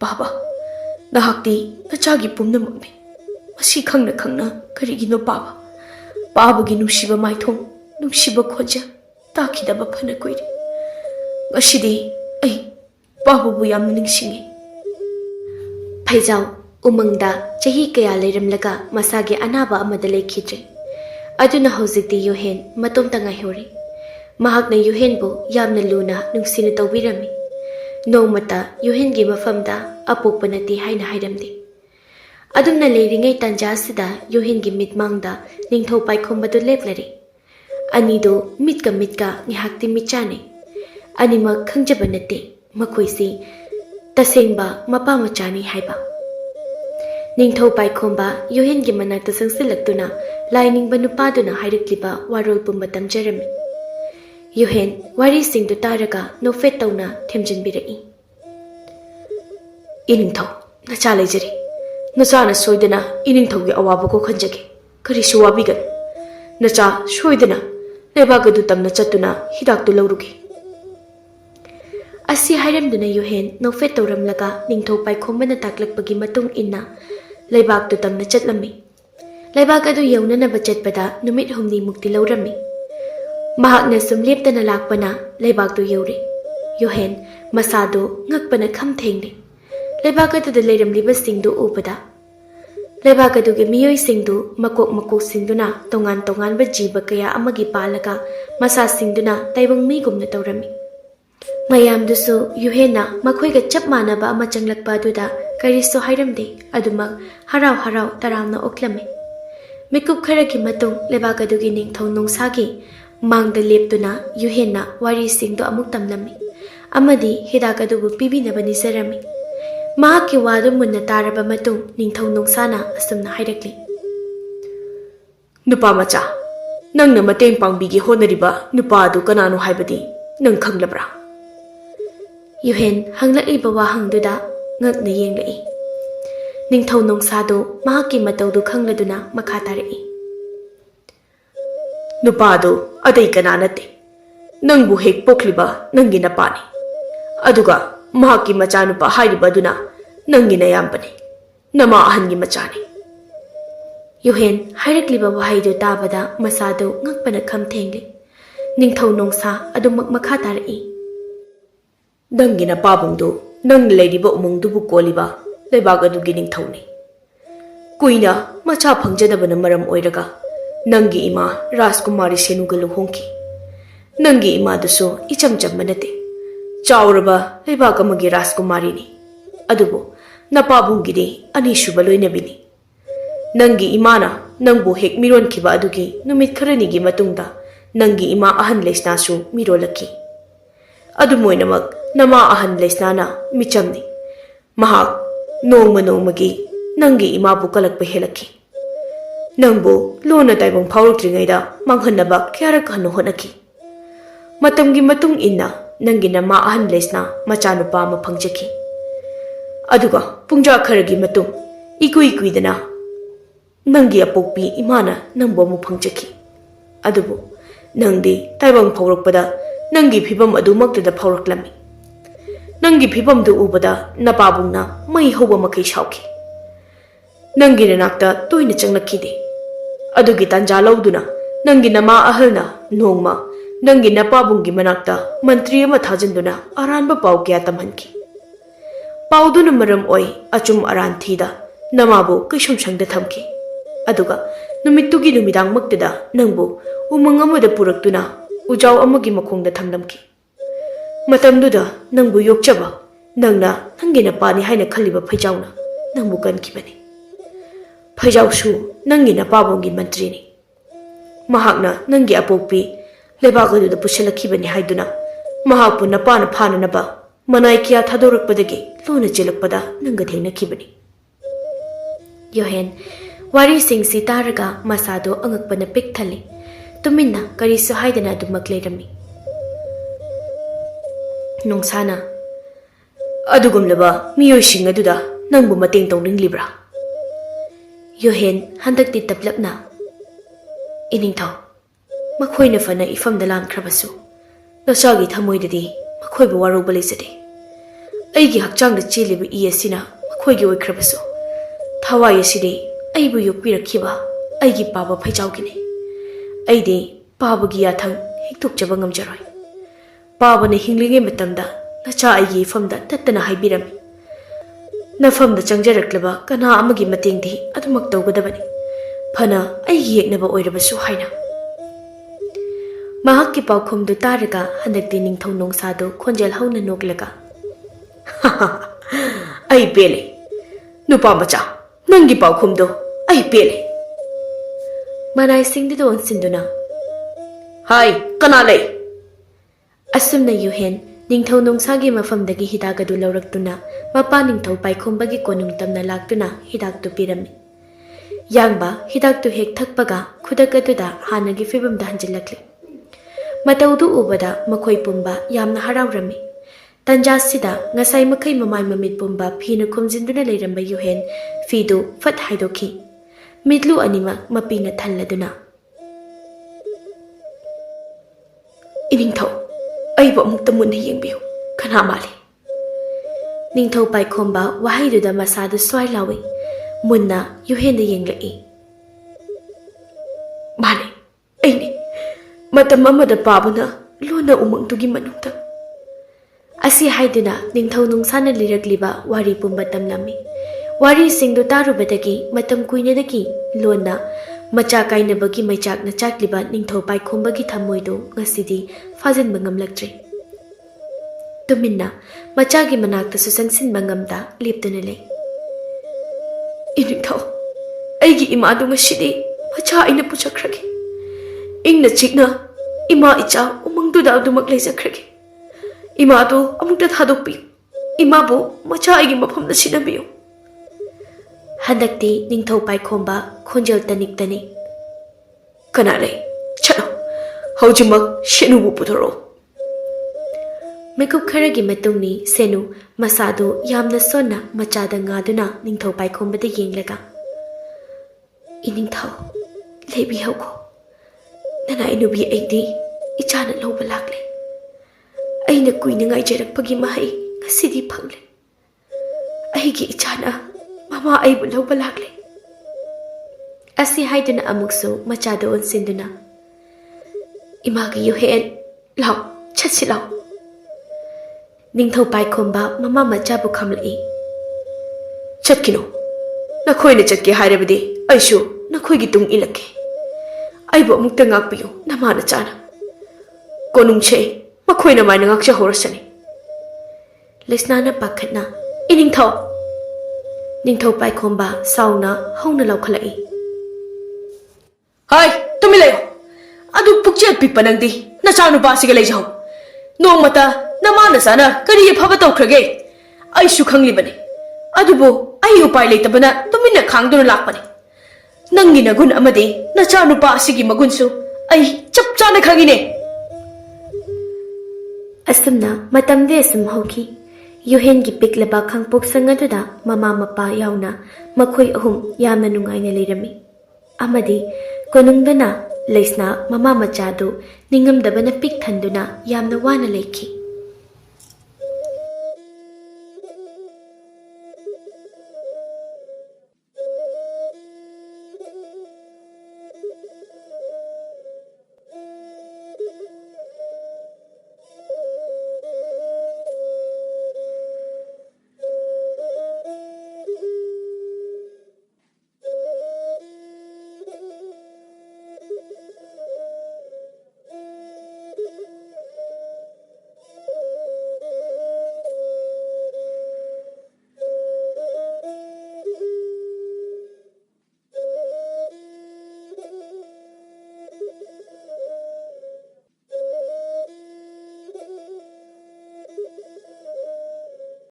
ꯕꯥꯕꯥ ꯅꯍꯥꯛꯇꯤ ꯅꯆꯥꯒꯤ ꯄꯨꯝꯅꯃꯛꯅꯤ ꯃꯁꯤ ꯈꯪꯅ ꯈꯪꯅ ꯀꯔꯤꯒꯤꯅꯣ ꯕꯥꯕꯥꯒꯤ ꯅꯨꯡꯁꯤꯕ ꯃꯥꯏꯊꯣꯡ ꯅꯨꯡꯁꯤꯕ ꯈꯣꯟꯖꯦꯜ ꯇꯥꯈꯤꯗꯕ ꯐꯅ ꯀꯨꯏꯔꯦ ꯉꯁꯤꯗꯤ ꯑꯩ ꯕꯥꯕꯥꯕꯨ ꯌꯥꯝꯅ ꯅꯤꯡꯁꯤꯡꯉꯤ ꯐꯩꯖꯥꯎ ꯎꯃꯪꯗ ꯆꯍꯤ ꯀꯌꯥ ꯂꯩꯔꯝꯂꯒ ꯃꯁꯥꯒꯤ ꯑꯅꯥꯕ ꯑꯃꯗ ꯂꯩꯈꯤꯗ꯭ꯔꯦ ꯑꯗꯨꯅ ꯍꯧꯖꯤꯛꯇꯤ ꯌꯨꯍꯦꯟ ꯃꯇꯣꯝꯇ ꯉꯥꯏꯍꯧꯔꯤ ꯃꯍꯥꯛꯅ ꯌꯨꯍꯦꯟꯕꯨ ꯌꯥꯝꯅ ꯂꯨꯅ ꯅꯨꯡꯁꯤꯅ ꯇꯧꯕꯤꯔꯝꯃꯤ ꯅꯣꯡꯃꯇ ꯌꯨꯍꯦꯟꯒꯤ ꯃꯐꯝꯗ ꯑꯄꯣꯛꯄ ꯅꯠꯇꯦ ꯍꯥꯏꯅ ꯍꯥꯏꯔꯝꯗꯦ ꯑꯗꯨꯝꯅ ꯂꯩꯔꯤꯉꯩ ꯇꯥꯟꯖꯥ ꯑꯁꯤꯗ ꯌꯨꯍꯦꯟꯒꯤ ꯃꯤꯠꯃꯥꯡꯗ ꯅꯤꯡꯊꯧ ꯄꯥꯏꯈꯣꯝꯕꯗꯨ ꯂꯦꯞꯂꯔꯤ ꯑꯅꯤꯗꯨ ꯃꯤꯠꯀ ꯉꯥꯏꯍꯥꯛꯇꯤ ꯃꯤꯠꯆꯥꯅꯩ ꯑꯅꯤꯃꯛ ꯈꯪꯖꯕ ꯅꯠꯇꯦ ꯃꯈꯣꯏꯁꯤ ꯇꯁꯦꯡꯕ ꯃꯄꯥ ꯃꯆꯥꯅꯤ ꯍꯥꯏꯕ ꯅꯤꯡꯊꯧ ꯄꯥꯏꯈꯣꯝꯕ ꯌꯨꯍꯦꯟꯒꯤ ꯃꯅꯥꯛꯇ ꯆꯪꯁꯤꯜꯂꯛꯇꯨꯅ ꯂꯥꯏꯅꯤꯡꯕ ꯅꯨꯄꯥꯗꯨꯅ ꯍꯥꯏꯔꯛꯂꯤꯕ ꯋꯥꯔꯣꯜ ꯄꯨꯝꯕ ꯇꯝꯖꯔꯝꯃꯤ ꯌꯨꯍꯦꯟ ꯋꯥꯔꯤꯁꯤꯡꯗꯨ ꯇꯥꯔꯒ ꯅꯣꯛꯐꯦꯠ ꯇꯧꯅ ꯊꯦꯝꯖꯤꯟꯕꯤꯔꯛꯏ ꯏꯅꯤꯡꯊꯧ ꯅꯆꯥ ꯂꯩꯖꯔꯤ ꯅꯆꯥꯅ ꯁꯣꯏꯗꯅ ꯏꯅꯤꯡꯊꯧꯒꯤ ꯑꯋꯥꯕ ꯀꯣꯛꯍꯟꯖꯒꯦ ꯀꯔꯤꯁꯨ ꯋꯥꯕꯤꯒꯅꯨ ꯅꯆꯥ ꯁꯣꯏꯗꯅ ꯂꯩꯕꯥꯛ ꯑꯗꯨ ꯇꯝꯅ ꯆꯠꯇꯨꯅ ꯍꯤꯗꯥꯛꯇꯨ ꯂꯧꯔꯨꯒꯦ ꯑꯁꯤ ꯍꯥꯏꯔꯝꯗꯨꯅ ꯌꯨꯍꯦꯟ ꯅꯣꯛꯐꯦꯠ ꯇꯧꯔꯝꯂꯒ ꯅꯤꯡꯊꯧ ꯄꯥꯏꯈꯣꯝꯕꯅ ꯇꯥꯛꯂꯛꯄꯒꯤ ꯃꯇꯨꯡ ꯏꯟꯅ ꯂꯩꯕꯥꯛꯇꯨ ꯇꯝꯅ ꯆꯠꯂꯝꯃꯤ ꯂꯩꯕꯥꯛ ꯑꯗꯨ ꯌꯧꯅꯅꯕ ꯆꯠꯄꯗ ꯅꯨꯃꯤꯠ 8 ꯂꯧꯔꯝꯃꯤ ꯃꯍꯥꯛꯅ ꯁꯨꯝ ꯂꯦꯞꯇꯅ ꯂꯥꯛꯄꯅ ꯂꯩꯕꯥꯛꯇꯨ ꯌꯧꯔꯦ ꯌꯨꯍꯦꯟ ꯃꯁꯥꯗꯨ ꯉꯛꯄꯅ ꯈꯝ ꯊꯦꯡꯂꯦ ꯂꯩꯕꯥꯛ ꯑꯗꯨꯗ ꯂꯩꯔꯝꯂꯤꯕꯁꯤꯡꯗꯨ ꯎꯕꯗ ꯂꯩꯕꯥꯛ ꯑꯗꯨꯒꯤ ꯃꯤꯑꯣꯏꯁꯤꯡꯗꯨ ꯃꯀꯣꯛꯁꯤꯡꯗꯨꯅ ꯇꯣꯉꯥꯟ ꯇꯣꯉꯥꯟꯕ ꯖꯤꯕ ꯀꯌꯥ ꯑꯃꯒꯤ ꯄꯥꯜꯂꯒ ꯃꯁꯥꯁꯤꯡꯗꯨꯅ ꯇꯥꯏꯕꯪ ꯃꯤꯒꯨꯝꯅ ꯇꯧꯔꯝꯃꯤ ꯃꯌꯥꯝꯗꯨꯁꯨ ꯌꯨꯍꯦꯟꯅ ꯃꯈꯣꯏꯒ ꯆꯞ ꯃꯥꯟꯅꯕ ꯑꯃ ꯆꯪꯂꯛꯄ ꯑꯗꯨꯗ ꯀꯔꯤꯁꯨ ꯍꯥꯏꯔꯝꯗꯦ ꯑꯗꯨꯃꯛ ꯍꯔꯥꯎ ꯇꯔꯥꯝꯅ ꯑꯣꯛꯂꯝꯃꯤ ꯃꯤꯀꯨꯞ ꯈꯔꯒꯤ ꯃꯇꯨꯡ ꯂꯩꯕꯥꯛ ꯑꯗꯨꯒꯤ ꯅꯤꯡꯊꯧ ꯅꯣꯡꯁꯥꯒꯤ ꯃꯥꯡꯗ ꯂꯦꯞꯇꯨꯅ ꯌꯨꯍꯦꯟꯅ ꯋꯥꯔꯤꯁꯤꯡꯗꯨ ꯑꯃꯨꯛ ꯇꯝꯂꯝꯃꯤ ꯑꯃꯗꯤ ꯍꯤꯗꯥꯛ ꯑꯗꯨꯕꯨ ꯄꯤꯕꯤꯅꯕ ꯅꯤꯖꯔꯝꯃꯤ ꯃꯍꯥꯛꯀꯤ ꯋꯥꯗꯨ ꯃꯨꯟꯅ ꯇꯥꯔꯕ ꯃꯇꯨꯡ ꯅꯤꯡꯊꯧ ꯅꯣꯡꯁꯥꯅ ꯑꯁꯨꯝꯅ ꯍꯥꯏꯔꯛꯂꯤ ꯅꯨꯄꯥ ꯃꯆꯥ ꯅꯪꯅ ꯃꯇꯦꯡ ꯄꯥꯡꯕꯤꯒꯦ ꯍꯣꯠꯅꯔꯤꯕ ꯅꯨꯄꯥ ꯑꯗꯨ ꯀꯅꯥꯅꯣ ꯍꯥꯏꯕꯗꯤ ꯅꯪ ꯈꯪꯂꯕ꯭ꯔꯥ Yuhen hanglaiba wahangduda ngakna yenglai. Ningthou nongsado mahakki mataudu khangladuna makha tarai. Nupado adai kana nate. Nangbu hek pokliba nangi napani. Aduga mahakki machanupa hairiba aduna nangi nayampani. Nama ahangi machani. Yuhen hairakliba wahaidu tabada masado ngakpana kham thengli. Ningthou nongsa adumak makha tarai. Nangi napabungdu nang leiriba umungdubu koliba leibag adugi ningthauni. Kuina macha phangjadabana maram oiraga nangi ima Rajkumari Senuga luhongki. Nangi ima dusu icham chamba nate. Chauraba leibag amagi Rajkumari ni. Adubu napabungidi anishuba loinabini. Nangi imana nangbu hek miron kiba adugi numit kharanigi matungda nangi ima ahan lesnasu mirolaki. Adu moinamak nama ahan lesnana michamni. Mahak nongma nongmagi nangi ima bu kalakpa helaki. Nangbu lona taibong phawrukringaida manghanaba kyarak hanu honaki. Matamgi matung inna nangi nama ahan lesna machanupa ama phangjaki. Aduga pungja kharagi matung ikuidana nangi apokpi imana nangbo mu phangjaki. Adubu nangdi taibong phawrukpada nangi phibam adumaktada phawraklami. Nangi phibam du ubada napabungna mai hoba makai shauki. Nangi nanakta toina changlakide. Adugi tanja lauduna nangi nama ahalna nongma nangi napabungi manakta mantri ama thajinduna aranba pau kya tamhanki. Pauduna maram oi achum aran thida namabu kishum shangda thamki. Aduga numittugi numidang maktada nangbu umang amada puraktuna ujau amagi makhongda thamlamki. Matamduda nangbu yokchaba nangna nangi napani haina khaliba phaijauna nangbu kankibani. Phaijaushu nangi napabongi mantrini. Mahakna nangi apokpi lebagadudha pusilakibani haiduna mahakpu napana phananaba manai kya thadorakpadagi lona chelakpada nanga thengnakibani. Yuhen wari singsi taraga masado angakpana pik thali. Tuminna karisu haidana adumak leirami. Nongsana adugumlaba miyoising aduda nangbu mateng tongninglibra. Yuhen handakti taplapna. Iningthou makhoina fana ifamda lamkhrabasu nasagi thamoidadi makhoibu waroba leisade. Aigi hakchangda cheliba i asina makhoigi oikhrabasu thawai aside aibu yokpirakhiba aigi paba phaijaugine. Aide pabagi yathang hektukchaba ngamjaroi. Pabana hinglinge matamda nacha aigi ifamda tattana haibirami. Nafamda changjaraklaba kana amagi matengdi adumak tawgadabani. Phana aigi yeknaba oirabasu haina. Mahakki paukhumdu taraga handakti Ningthou nongsado khonjal hauna noklaga. Ai pele. Nupa macha nangi paukhumdu ai pele. Manai singdido onsinduna. Hai kana lei. Asumna Yuhen Ningthou nongsagi mafamdagi hidagadu lauraktuna mapa Ningthou paikhomba konung tamna laktuna hidaktu pirami. Yangba hidaktu hek thakpaga khudakaduda hanagi fibamda hanjilakli. Mataudu ubada makhoi pumba yamna haraurami. Tanjasida ngasai makai mamai mamit pumba phina khumjinduna leiramba Yuhen fidu fat haidoki. Midlu anima mapina thalladuna. Iningthou aiba amukta munna yengbiyu kana mali. Ningthou paikhomba wahaiduda masadu swai lawi munna Yuhen da yenglai. Mali aine matam amada pabuna lona umangdugi manungta. Asi haiduna Ningthou nongsana lirakliba wari pumba tamlami. Wari singdu tarubadagi matam kuinadagi lona macha kainabagi maichakna chakliba Ningthou paikhombagi thamoidu ngasidi fajinba ngamlaktre. Tuminna machagi manakta susangsinba ngamda leptuna lei. Iningthou aigi imadu ngasidi macha aina puchakragi. Ingna chikna ima icha umangduda adumak leijakragi. Imadu amukta thadokpi. Imabu macha aigi mafamda sinabiyu. Handakti Ningthou paikhomba khonjal tanik tani. Kana lei chalo haujimak shenubu puthoro. Mekup kharagi matungni Senu masado yamna sonna machada ngaduna Ningthou paikhomba yenglaga. Ningthou lebi hauko. Nana inubi aidi ichana loba lakle. Aina kuina ngai jarakpagi mahai ngasidi phangle. Aigi ichana mama aibu loba lakle. Asi haiduna amuksu machado onsinduna. Imagi yuhen lao chatsi lao. Ningthou paikhomba mama Machabu khamlai. Chatkino. Nakhoi na chatke hairabadi aishu nakhoi gi tung ilake. Aibu amukta ngakpiyo namana chana. Konungche makhoi na maina ngakcha horasani. Lesnana pakhatna. Ningthou. Ningthou paikhomba sauna hauna laukhalai. Hai, tumi layo. Adu pukchet pikpa nangdi nachanu basiga lei jau. Nongmata namana sana kari phaba tawkhrage. Aishu khanglibani. Adubo ai upai leitabana tumina khangduna lakpani. Nangi nagun amadi nachanu basigi magunsu ai chap chana khangine. Asumna matamde asum hoki. Yuhen gi piklaba khangpok sangaduda mama mapa yauna makhoi ahum yamna nungaina leirami. Amadi konungdana Lesna mama Machadu ningam dabana pik thanduna yamna wana leiki.